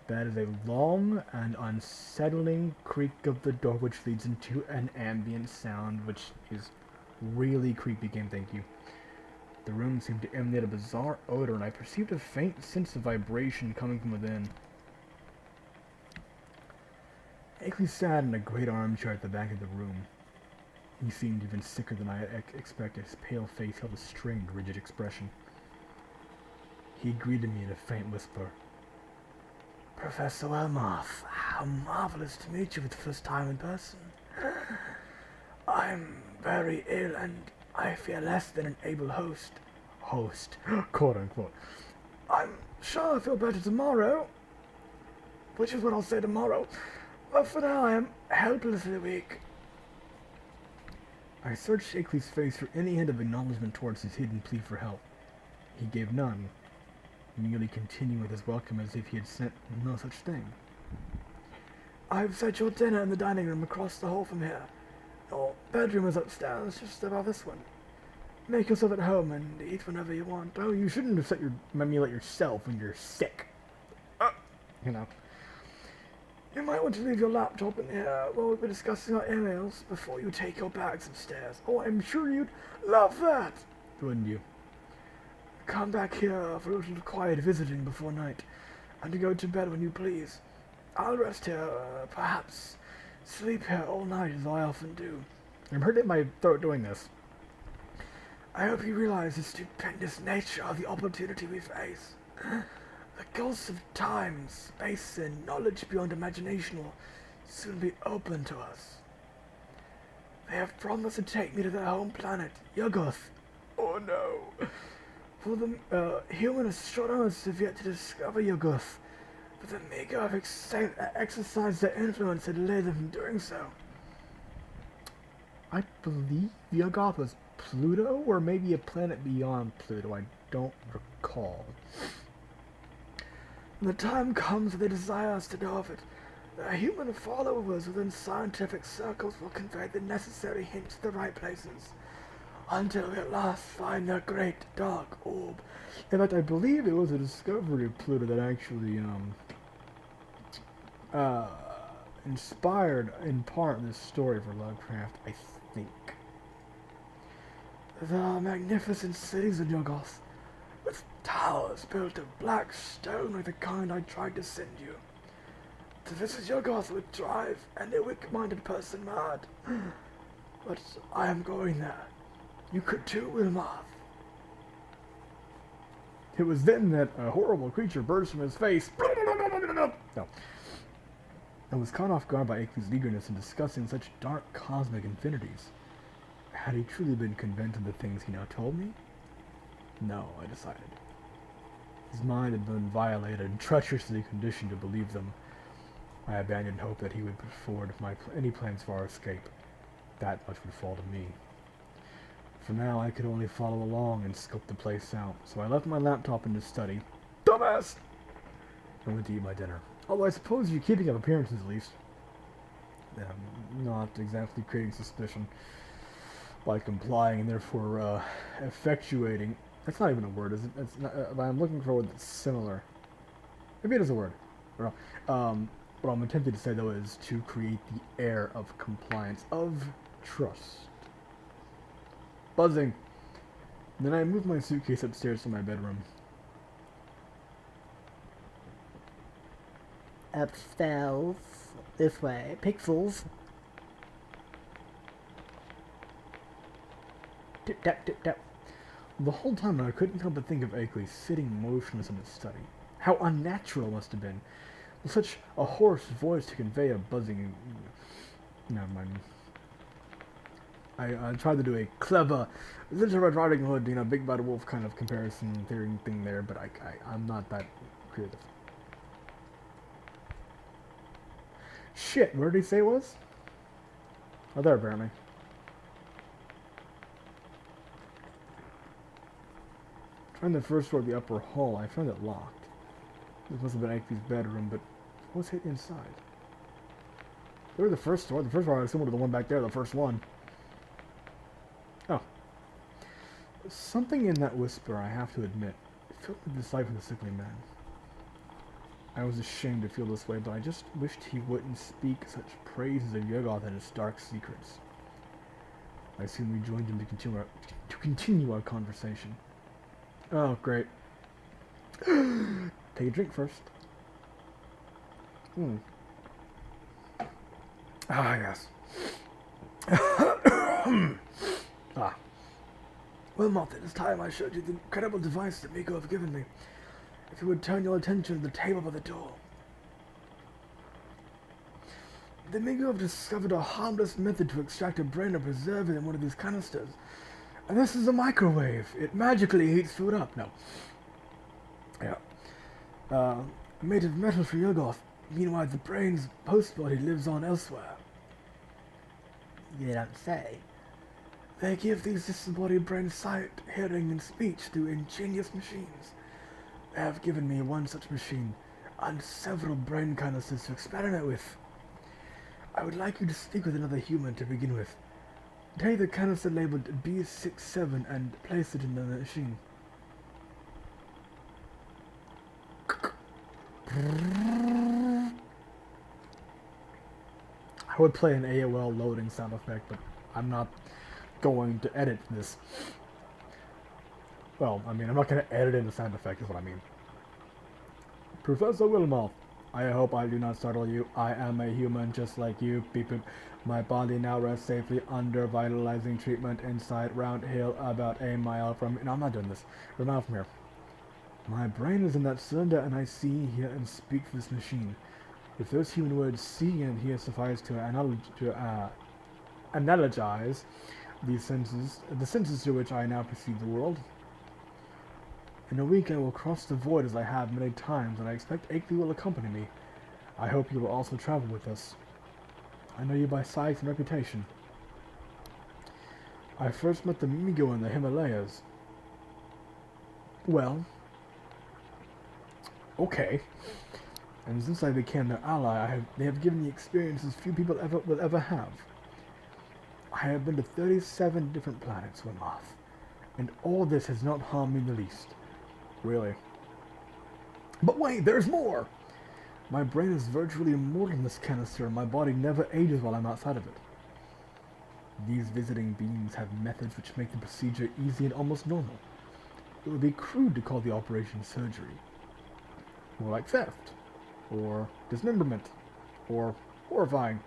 That is a long and unsettling creak of the door which leads into an ambient sound which is really creepy game, thank you. The room seemed to emanate a bizarre odor and I perceived a faint sense of vibration coming from within. Akeley sat in a great armchair at the back of the room. He seemed even sicker than I had expected. His pale face held a strained, rigid expression. He greeted me in a faint whisper. Professor Wellmoth, how marvelous to meet you for the first time in person. I'm very ill and I fear less than an able host. Host, quote unquote. I'm sure I'll feel better tomorrow, which is what I'll say tomorrow. But for now, I am helplessly weak. I searched Akeley's face for any hint of acknowledgement towards his hidden plea for help. He gave none, merely continuing with his welcome as if he had sent no such thing. I've set your dinner in the dining room across the hall from here. Your bedroom is upstairs, just above this one. Make yourself at home and eat whenever you want. Oh, you shouldn't have set your meal at yourself when you're sick. You know. You might want to leave your laptop in here while we'll be discussing our emails before you take your bags upstairs. Oh, I'm sure you'd love that, wouldn't you? Come back here for a little quiet visiting before night, and to go to bed when you please. I'll rest here, perhaps sleep here all night as I often do. I'm hurting my throat doing this. I hope you realize the stupendous nature of the opportunity we face. The gulfs of time, space, and knowledge beyond imagination will soon be open to us. They have promised to take me to their home planet, Yuggoth. Oh no! For the human astronomers have yet to discover Yuggoth, but the Mega have exercised their influence and delayed them from doing so. I believe Yuggoth was Pluto, or maybe a planet beyond Pluto. I don't recall. When the time comes when they desire us to know of it, the human followers within scientific circles will convey the necessary hints to the right places, until we at last find the great dark orb. In fact, I believe it was a discovery of Pluto that actually, uh, inspired, in part, this story for Lovecraft, I think. There are magnificent cities in Yuggoth, with towers built of black stone like the kind I tried to send you. To visit Yuggoth would drive any weak-minded person mad. But I am going there. You could too, Wilmarth. It was then that a horrible creature burst from his face. No. I was caught off guard by Akeley's eagerness in discussing such dark cosmic infinities. Had he truly been convinced of the things he now told me? No, I decided. His mind had been violated and treacherously conditioned to believe them. I abandoned hope that he would put forward any plans for our escape. That much would fall to me. For now, I could only follow along and scope the place out, so I left my laptop in the study. Dumbass! I went to eat my dinner. Although I suppose you're keeping up appearances, at least. Not exactly creating suspicion by complying and therefore effectuating. That's not even a word, is it? It's not, I'm looking for a word that's similar. Maybe it is a word. Or no. What I'm attempting to say, though, is to create the air of compliance, of trust. Buzzing. Then I moved my suitcase upstairs to my bedroom. Upstairs. This way. Pixels. Tip tap, tip tap. The whole time I couldn't help but think of Akeley sitting motionless in his study. How unnatural it must have been, with such a hoarse voice to convey a buzzing. Never mind. I tried to do a clever Little Red Riding Hood, Big Bad Wolf kind of comparison theory thing there, but I'm not that creative. Shit, where did he say it was? Oh, there, apparently. Trying the first door of the upper hall, I found it locked. This must have been Akeley's bedroom, but what was hidden inside? Where was the first door? The first door I assumed was the one back there, the first one. Oh. Something in that whisper, I have to admit, it filled me with dislike for the sickly man. I was ashamed to feel this way, but I just wished he wouldn't speak such praises of Yuggoth and its dark secrets. I soon rejoined him to continue our conversation. Oh, great. Take a drink first. Ah, yes. Well, Moth, it is time I showed you the incredible device that Miko have given me. If you would turn your attention to the table by the door. The Miko have discovered a harmless method to extract a brain or preserve it in one of these canisters. And this is a microwave. It magically heats food up. No. Yeah. Made of metal for Yuggoth. Meanwhile, the brain's post-body lives on elsewhere. You don't say. They give these disembodied brains sight, hearing, and speech through ingenious machines. They have given me one such machine, and several brain canisters to experiment with. I would like you to speak with another human to begin with. Take the canister labeled B67 and place it in the machine. I would play an AOL loading sound effect, but I'm not going to edit this. Well, I mean, I'm not going to edit in the sound effect, is what I mean. Professor Wilmoth, I hope I do not startle you. I am a human just like you. Beep boop. My body now rests safely under vitalizing treatment inside Round Hill, about a mile from... No, I'm not doing this. A mile from here. My brain is in that cylinder, and I see, hear, and speak for this machine. If those human words see and hear suffice to analogize the senses through which I now perceive the world, in a week I will cross the void as I have many times, and I expect Akeley will accompany me. I hope you will also travel with us. I know you by sight and reputation. I first met the Migo in the Himalayas. Well, okay. And since I became their ally, they have given me experiences few people will ever have. I have been to 37 different planets, Wilmoth, and all this has not harmed me in the least. Really. But wait, there's more! My brain is virtually immortal in this canister, and my body never ages while I'm outside of it. These visiting beings have methods which make the procedure easy and almost normal. It would be crude to call the operation surgery. More like theft, or dismemberment, or horrifying.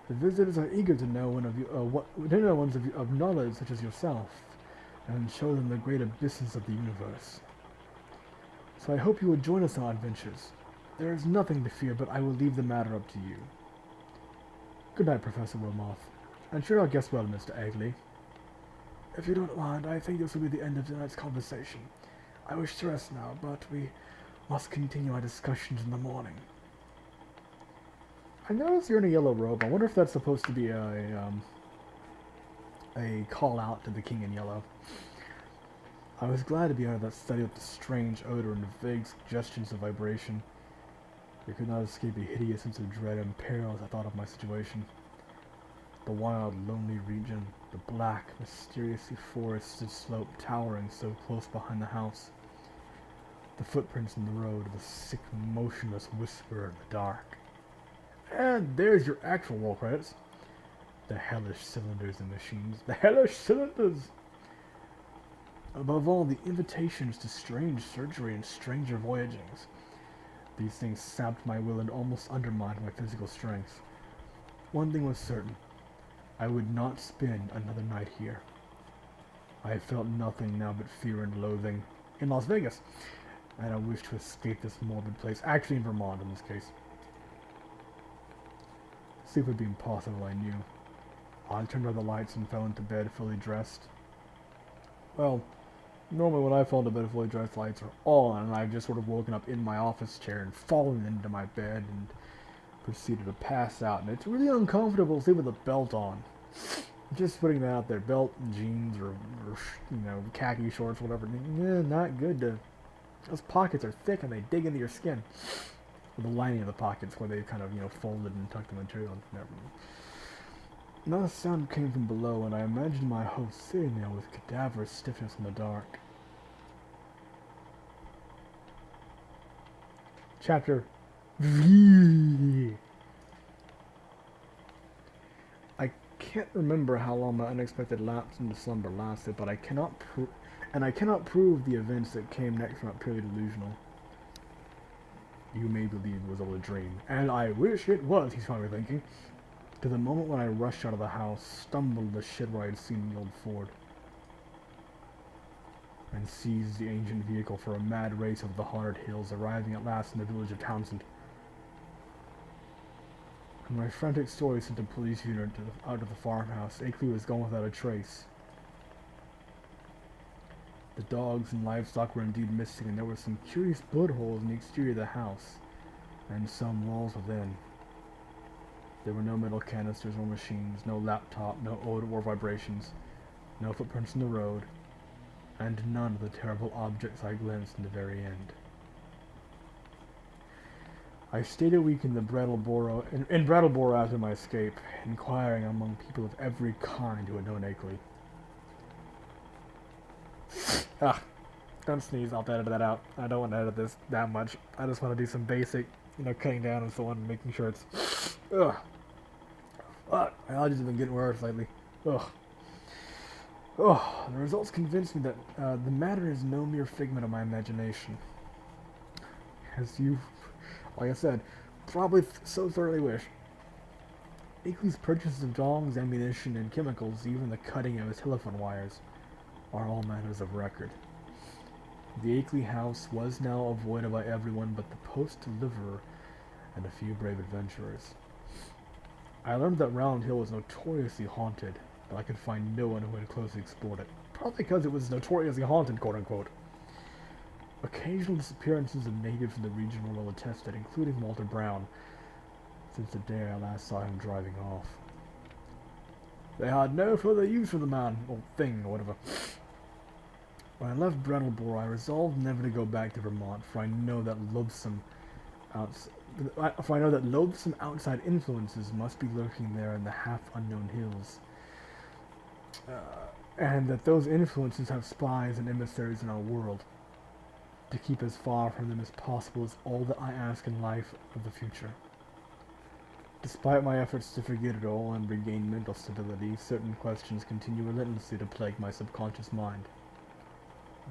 The visitors are eager to know ones of knowledge such as yourself, and show them the great abysses of the universe. So I hope you will join us on our adventures. There is nothing to fear, but I will leave the matter up to you. Good night, Professor Wilmoth. I'm sure I'll guess well, Mr. Eggley. If you don't mind, I think this will be the end of tonight's conversation. I wish to rest now, but we must continue our discussions in the morning. I notice you're in a yellow robe. I wonder if that's supposed to be a call out to the King in Yellow. I was glad to be out of that study with the strange odor and the vague suggestions of vibration. I could not escape a hideous sense of dread and peril as I thought of my situation. The wild, lonely region, the black, mysteriously forested slope towering so close behind the house. The footprints in the road, the sick, motionless whisper in the dark. And there's your actual roll credits. The hellish cylinders and machines. The hellish cylinders! Above all, the invitations to strange surgery and stranger voyagings. These things sapped my will and almost undermined my physical strength. One thing was certain. I would not spend another night here. I felt nothing now but fear and loathing. In Las Vegas. And I wished to escape this morbid place. Actually in Vermont in this case. Sleep would be impossible, I knew. I turned out the lights and fell into bed fully dressed. Well, normally when I fall into bed fully dressed, lights are all on, and I've just sort of woken up in my office chair and fallen into my bed and proceeded to pass out. And it's really uncomfortable to sleep with a belt on. Just putting that out there. Belt and jeans or khaki shorts, whatever. Not good. Those pockets are thick and they dig into your skin. Or the lining of the pockets where they kind of, folded and tucked the material. Not a sound came from below, and I imagined my host sitting there with cadaverous stiffness in the dark. Chapter V. I can't remember how long my unexpected lapse into slumber lasted, but I cannot prove the events that came next were not purely delusional. You may believe it was all a dream, and I wish it was, he's probably thinking. To the moment when I rushed out of the house, stumbled in the shed where I had seen the old Ford, and seized the ancient vehicle for a mad race over the haunted hills, arriving at last in the village of Townsend. When my frantic story sent a police unit out of the farmhouse, Akeley was gone without a trace. The dogs and livestock were indeed missing, and there were some curious blood holes in the exterior of the house, and some walls within. There were no metal canisters or machines, no laptop, no odor or vibrations, no footprints in the road, and none of the terrible objects I glimpsed in the very end. I stayed a week in Brattleboro after my escape, inquiring among people of every kind who had known Akeley. Don't sneeze, I'll edit that out. I don't want to edit this that much. I just want to do some basic, cutting down and so on, and making sure it's... Ugh. Fuck, my allergies have been getting worse lately. Ugh. Oh, the results convinced me that the matter is no mere figment of my imagination. As you, like I said, probably so thoroughly wish. Akeley's purchases of dongs, ammunition, and chemicals, even the cutting of his telephone wires, are all matters of record. The Akeley house was now avoided by everyone but the post-deliverer and a few brave adventurers. I learned that Round Hill was notoriously haunted, but I could find no one who had closely explored it. Probably because it was notoriously haunted, quote-unquote. Occasional disappearances of natives in the region were well attested, including Walter Brown, since the day I last saw him driving off. They had no further use for the man, or thing, or whatever. When I left Brattleboro, I resolved never to go back to Vermont, for I know that outs- loathsome outside influences must be lurking there in the half-unknown hills, and that those influences have spies and emissaries in our world. To keep as far from them as possible is all that I ask in life of the future. Despite my efforts to forget it all and regain mental stability, certain questions continue relentlessly to plague my subconscious mind.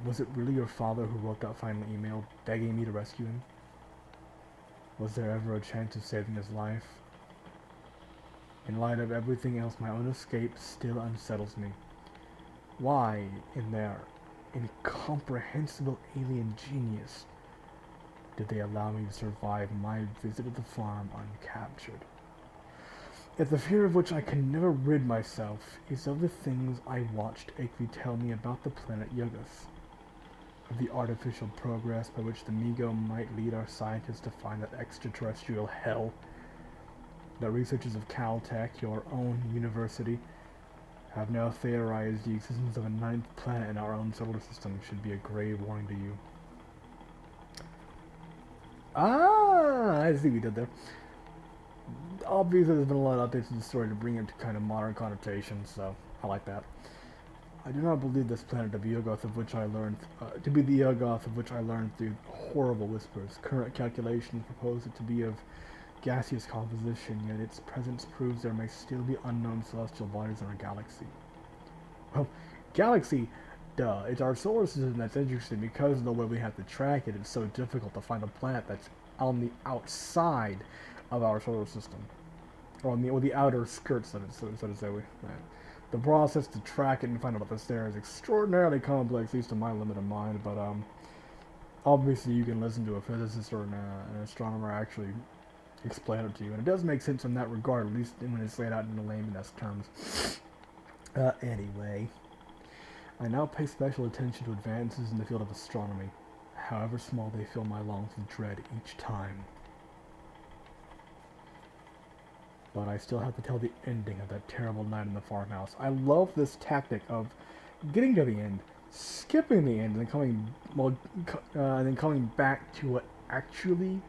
Was it really your father who wrote that final email begging me to rescue him? Was there ever a chance of saving his life? In light of everything else, my own escape still unsettles me. Why, in their incomprehensible alien genius, did they allow me to survive my visit to the farm uncaptured? Yet the fear of which I can never rid myself is of the things I watched Akely tell me about the planet Yugus, of the artificial progress by which the Migo might lead our scientists to find that extraterrestrial hell. The researchers of Caltech, your own university, have now theorized the existence of a ninth planet in our own solar system should be a grave warning to you. Ah, I see what you did there. Obviously, there's been a lot of updates to the story to bring it to kind of modern connotations, so I like that. I do not believe this planet to be Yuggoth of which I learned through horrible whispers. Current calculations propose it to be of gaseous composition, yet its presence proves there may still be unknown celestial bodies in our galaxy. Well, galaxy, duh. It's our solar system that's interesting because of the way we have to track it. It's so difficult to find a planet that's on the outside of our solar system, or the outer skirts of it, so to say. The process to track it and find out what this there is extraordinarily complex, at least to my limited mind. But obviously, you can listen to a physicist or an astronomer actually explain it to you, and it does make sense in that regard, at least when it's laid out in the layman's terms. Anyway, I now pay special attention to advances in the field of astronomy, however small they fill my lungs with dread each time. But I still have to tell the ending of that terrible night in the farmhouse. I love this tactic of getting to the end, skipping the end, and then coming back to what actually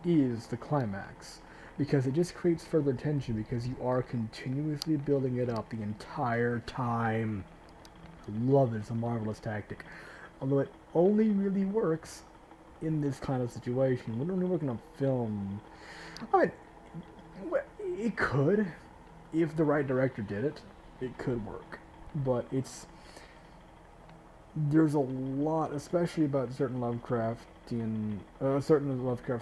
is the climax, because it just creates further tension because you are continuously building it up the entire time. I love it. It's a marvelous tactic, although it only really works in this kind of situation. It wouldn't really work in a film. I mean, it could, if the right director did it, it could work, but there's a lot, especially about certain Lovecraft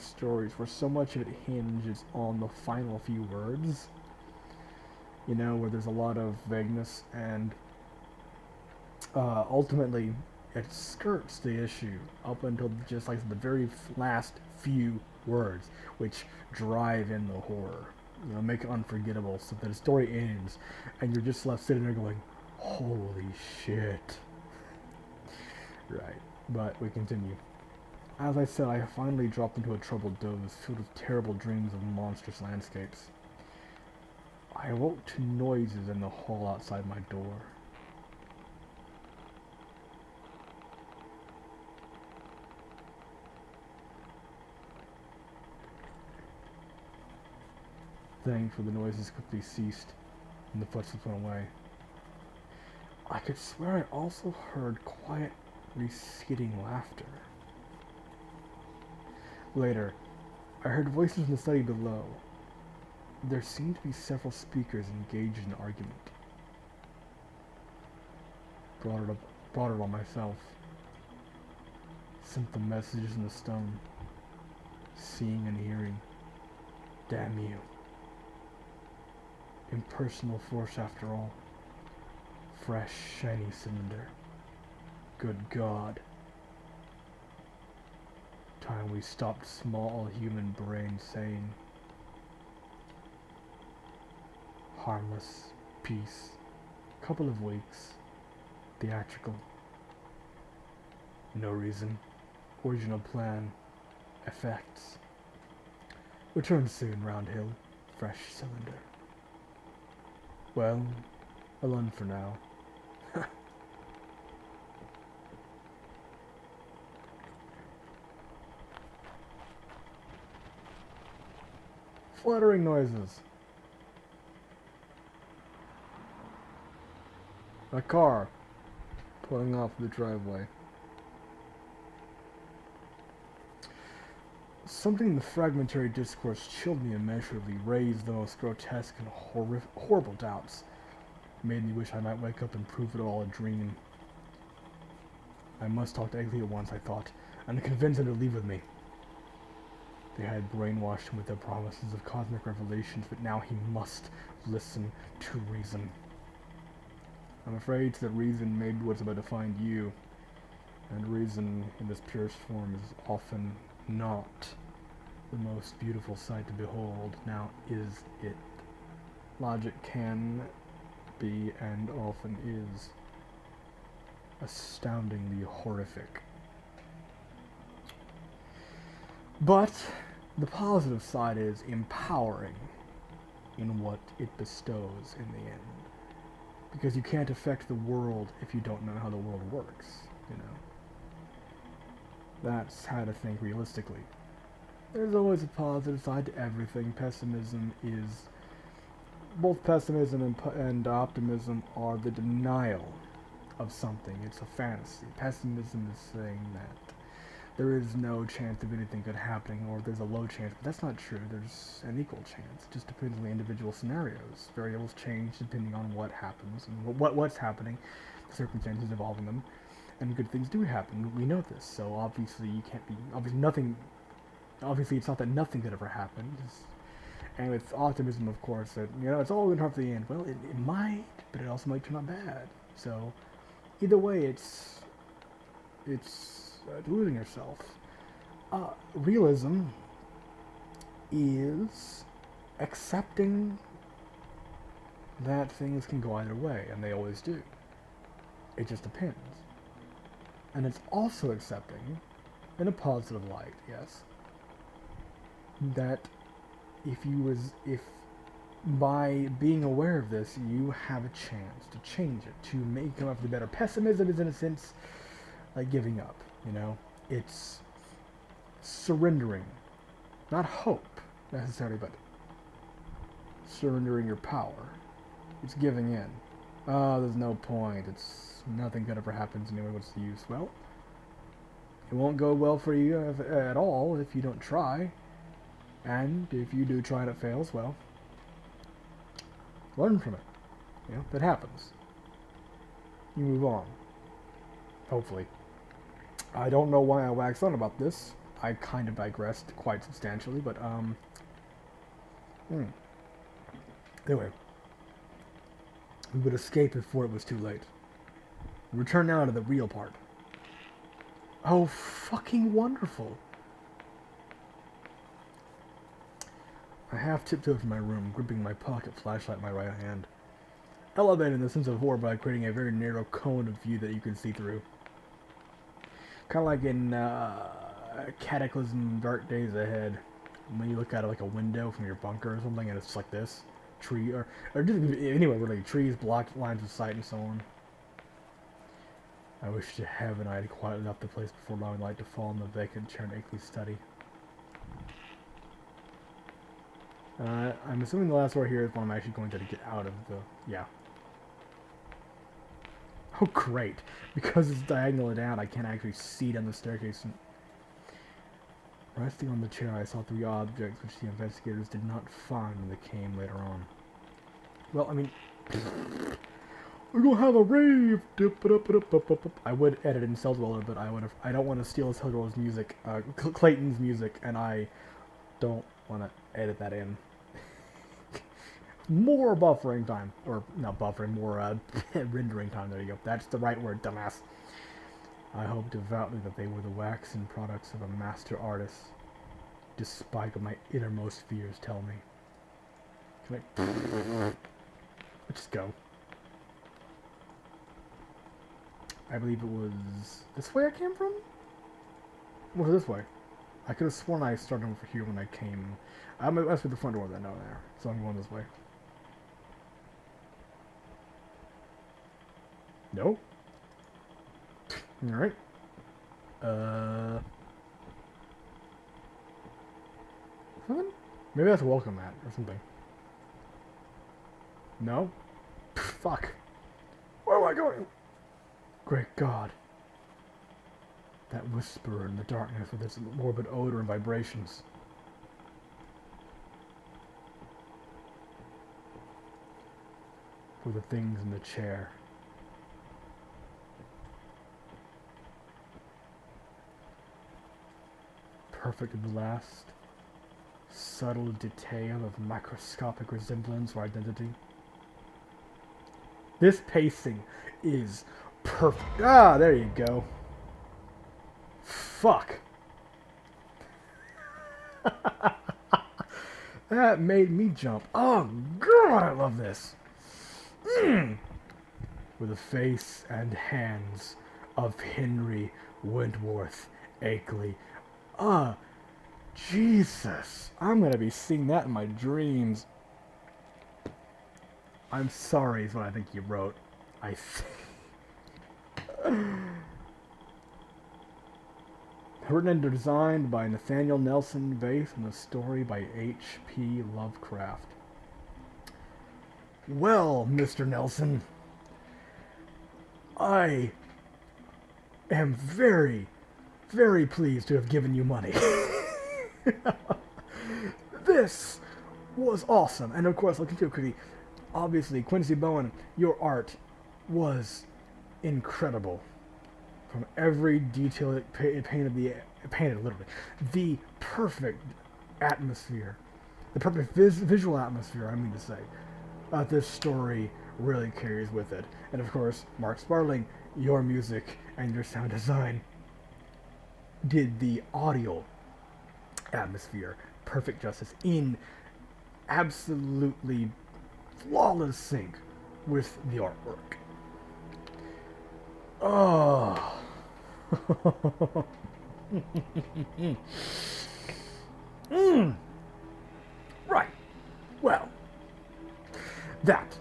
stories, where so much of it hinges on the final few words. You know, where there's a lot of vagueness, and ultimately, it skirts the issue up until just like the very last few words, which drive in the horror. You know, make it unforgettable, so that the story ends, and you're just left sitting there going, "Holy shit!" Right, but we continue. As I said, I finally dropped into a troubled doze, filled with terrible dreams of monstrous landscapes. I awoke to noises in the hall outside my door. Thankfully, the noises quickly ceased, and the footsteps went away. I could swear I also heard quiet, receding laughter. Later, I heard voices in the study below. There seemed to be several speakers engaged in argument. Brought it on myself. Sent the messages in the stone. Seeing and hearing. Damn you. Impersonal force after all. Fresh, shiny cylinder. Good God. Time we stopped small human brain saying, harmless, peace, couple of weeks, theatrical, no reason, original plan, effects. Return soon, Round Hill, fresh cylinder. Well, Alone for now. Fluttering noises. A car pulling off the driveway. Something in the fragmentary discourse chilled me immeasurably, raised the most grotesque and horrible doubts, made me wish I might wake up and prove it all a dream. I must talk to Eggley at once, I thought, and convince him to leave with me. They had brainwashed him with their promises of cosmic revelations, but now he must listen to reason. I'm afraid that reason may be what's about to find you, and reason in this purest form is often not the most beautiful sight to behold. Now is it? Logic can be, and often is, astoundingly horrific. But the positive side is empowering in what it bestows in the end. Because you can't affect the world if you don't know how the world works, you know. That's how to think realistically. There's always a positive side to everything. Pessimism is... Both pessimism and optimism are the denial of something. It's a fantasy. Pessimism is saying that there is no chance of anything good happening, or there's a low chance, but that's not true. There's an equal chance. It just depends on the individual scenarios. Variables change depending on what happens and what's happening, the circumstances involving them, and good things do happen. We know this, so obviously you can't be obviously it's not that nothing could ever happen. And with optimism, of course, that it's all going to turn for the end. Well, it might, but it also might turn out bad. So either way, it's deluding yourself. Realism is accepting that things can go either way, and they always do. It just depends. And it's also accepting, in a positive light, yes, that if by being aware of this, you have a chance to change it, to make come up with better. Pessimism is, in a sense, like giving up. It's surrendering, not hope necessarily, but surrendering your power. It's giving in. Oh, there's no point. It's nothing good ever happens anyway. What's the use? Well, it won't go well for you at all if you don't try. And if you do try and it fails, well, learn from it. That happens. You move on. Hopefully. I don't know why I waxed on about this. I kind of digressed quite substantially, but, Anyway. We would escape before it was too late. Return now to the real part. Oh, fucking wonderful. I half tiptoed from my room, gripping my pocket flashlight in my right hand, elevating the sense of horror by creating a very narrow cone of view that you can see through. Kind of like in Cataclysm Dark Days Ahead, when you look out of like a window from your bunker or something, and it's just like this tree, or just, anyway, where like trees block lines of sight and so on. I wish to heaven I had quietly left the place before allowing light to fall on the vacant chair in Akeley's study. I'm assuming the last door here is one I'm actually going to get out of the... Yeah. Oh, great. Because it's diagonally down, I can't actually see down the staircase. Resting on the chair, I saw three objects which the investigators did not find when they came later on. Well, I mean... We're gonna have a rave! I would edit in Celldweller, but I don't want to steal Celldweller's music, Clayton's music, and I don't want to edit that in. More buffering time. Or, not buffering, more rendering time. There you go. That's the right word, dumbass. I hope devoutly that they were the waxen products of a master artist, despite what my innermost fears tell me. Can I... Let's just go. I believe it was this way I came from? Or this way? I could have sworn I started over here when I came. That's with the front door then, no, there. So I'm going this way. No. Alright. Uh... Something? Maybe that's a welcome mat or something. No? Fuck. Where am I going? Great God. That whisper in the darkness with its morbid odor and vibrations. For the things in the chair. Perfect at the last. Subtle detail of microscopic resemblance or identity. This pacing is perfect. Ah, there you go. Fuck. That made me jump. Oh, God, I love this. With the face and hands of Henry Wentworth Akeley. Jesus. I'm gonna be seeing that in my dreams. I'm sorry is what I think you wrote. I Written and designed by Nathaniel Nelson, based on a story by H.P. Lovecraft. Well, Mr. Nelson, I am very, very pleased to have given you money. This was awesome. And of course, I'll continue quickly. Obviously, Quincy Bowen, your art was incredible. From every detail it painted, literally, the perfect atmosphere, the perfect visual atmosphere, I mean to say, this story really carries with it. And of course, Mark Sparling, your music and your sound design did the audio atmosphere perfect justice in absolutely flawless sync with the artwork. Oh. Right. Well, that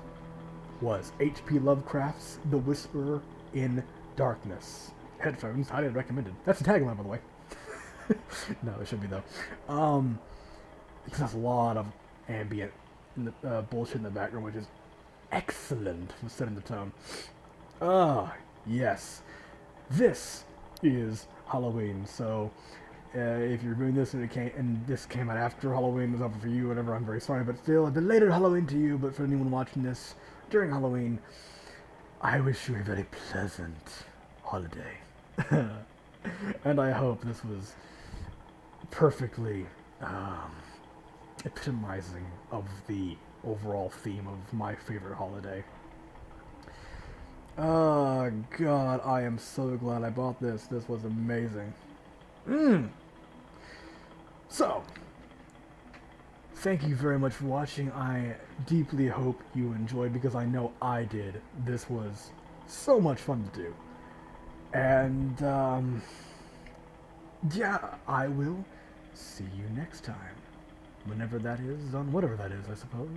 was H.P. Lovecraft's The Whisperer in Darkness. Headphones, highly recommended. That's a tagline, by the way. No, it should be though. Because there's a lot of ambient bullshit in the background, which is excellent for setting the tone. Yes. This is Halloween, so if you're doing this and this came out after Halloween was over for you, whatever, I'm very sorry, but still, a belated Halloween to you. But for anyone watching this during Halloween, I wish you a very pleasant holiday. And I hope this was perfectly epitomizing of the overall theme of my favorite holiday. Oh, God, I am so glad I bought this. This was amazing. So, thank you very much for watching. I deeply hope you enjoyed, because I know I did. This was so much fun to do. And, yeah, I will see you next time. Whenever that is, on whatever that is, I suppose.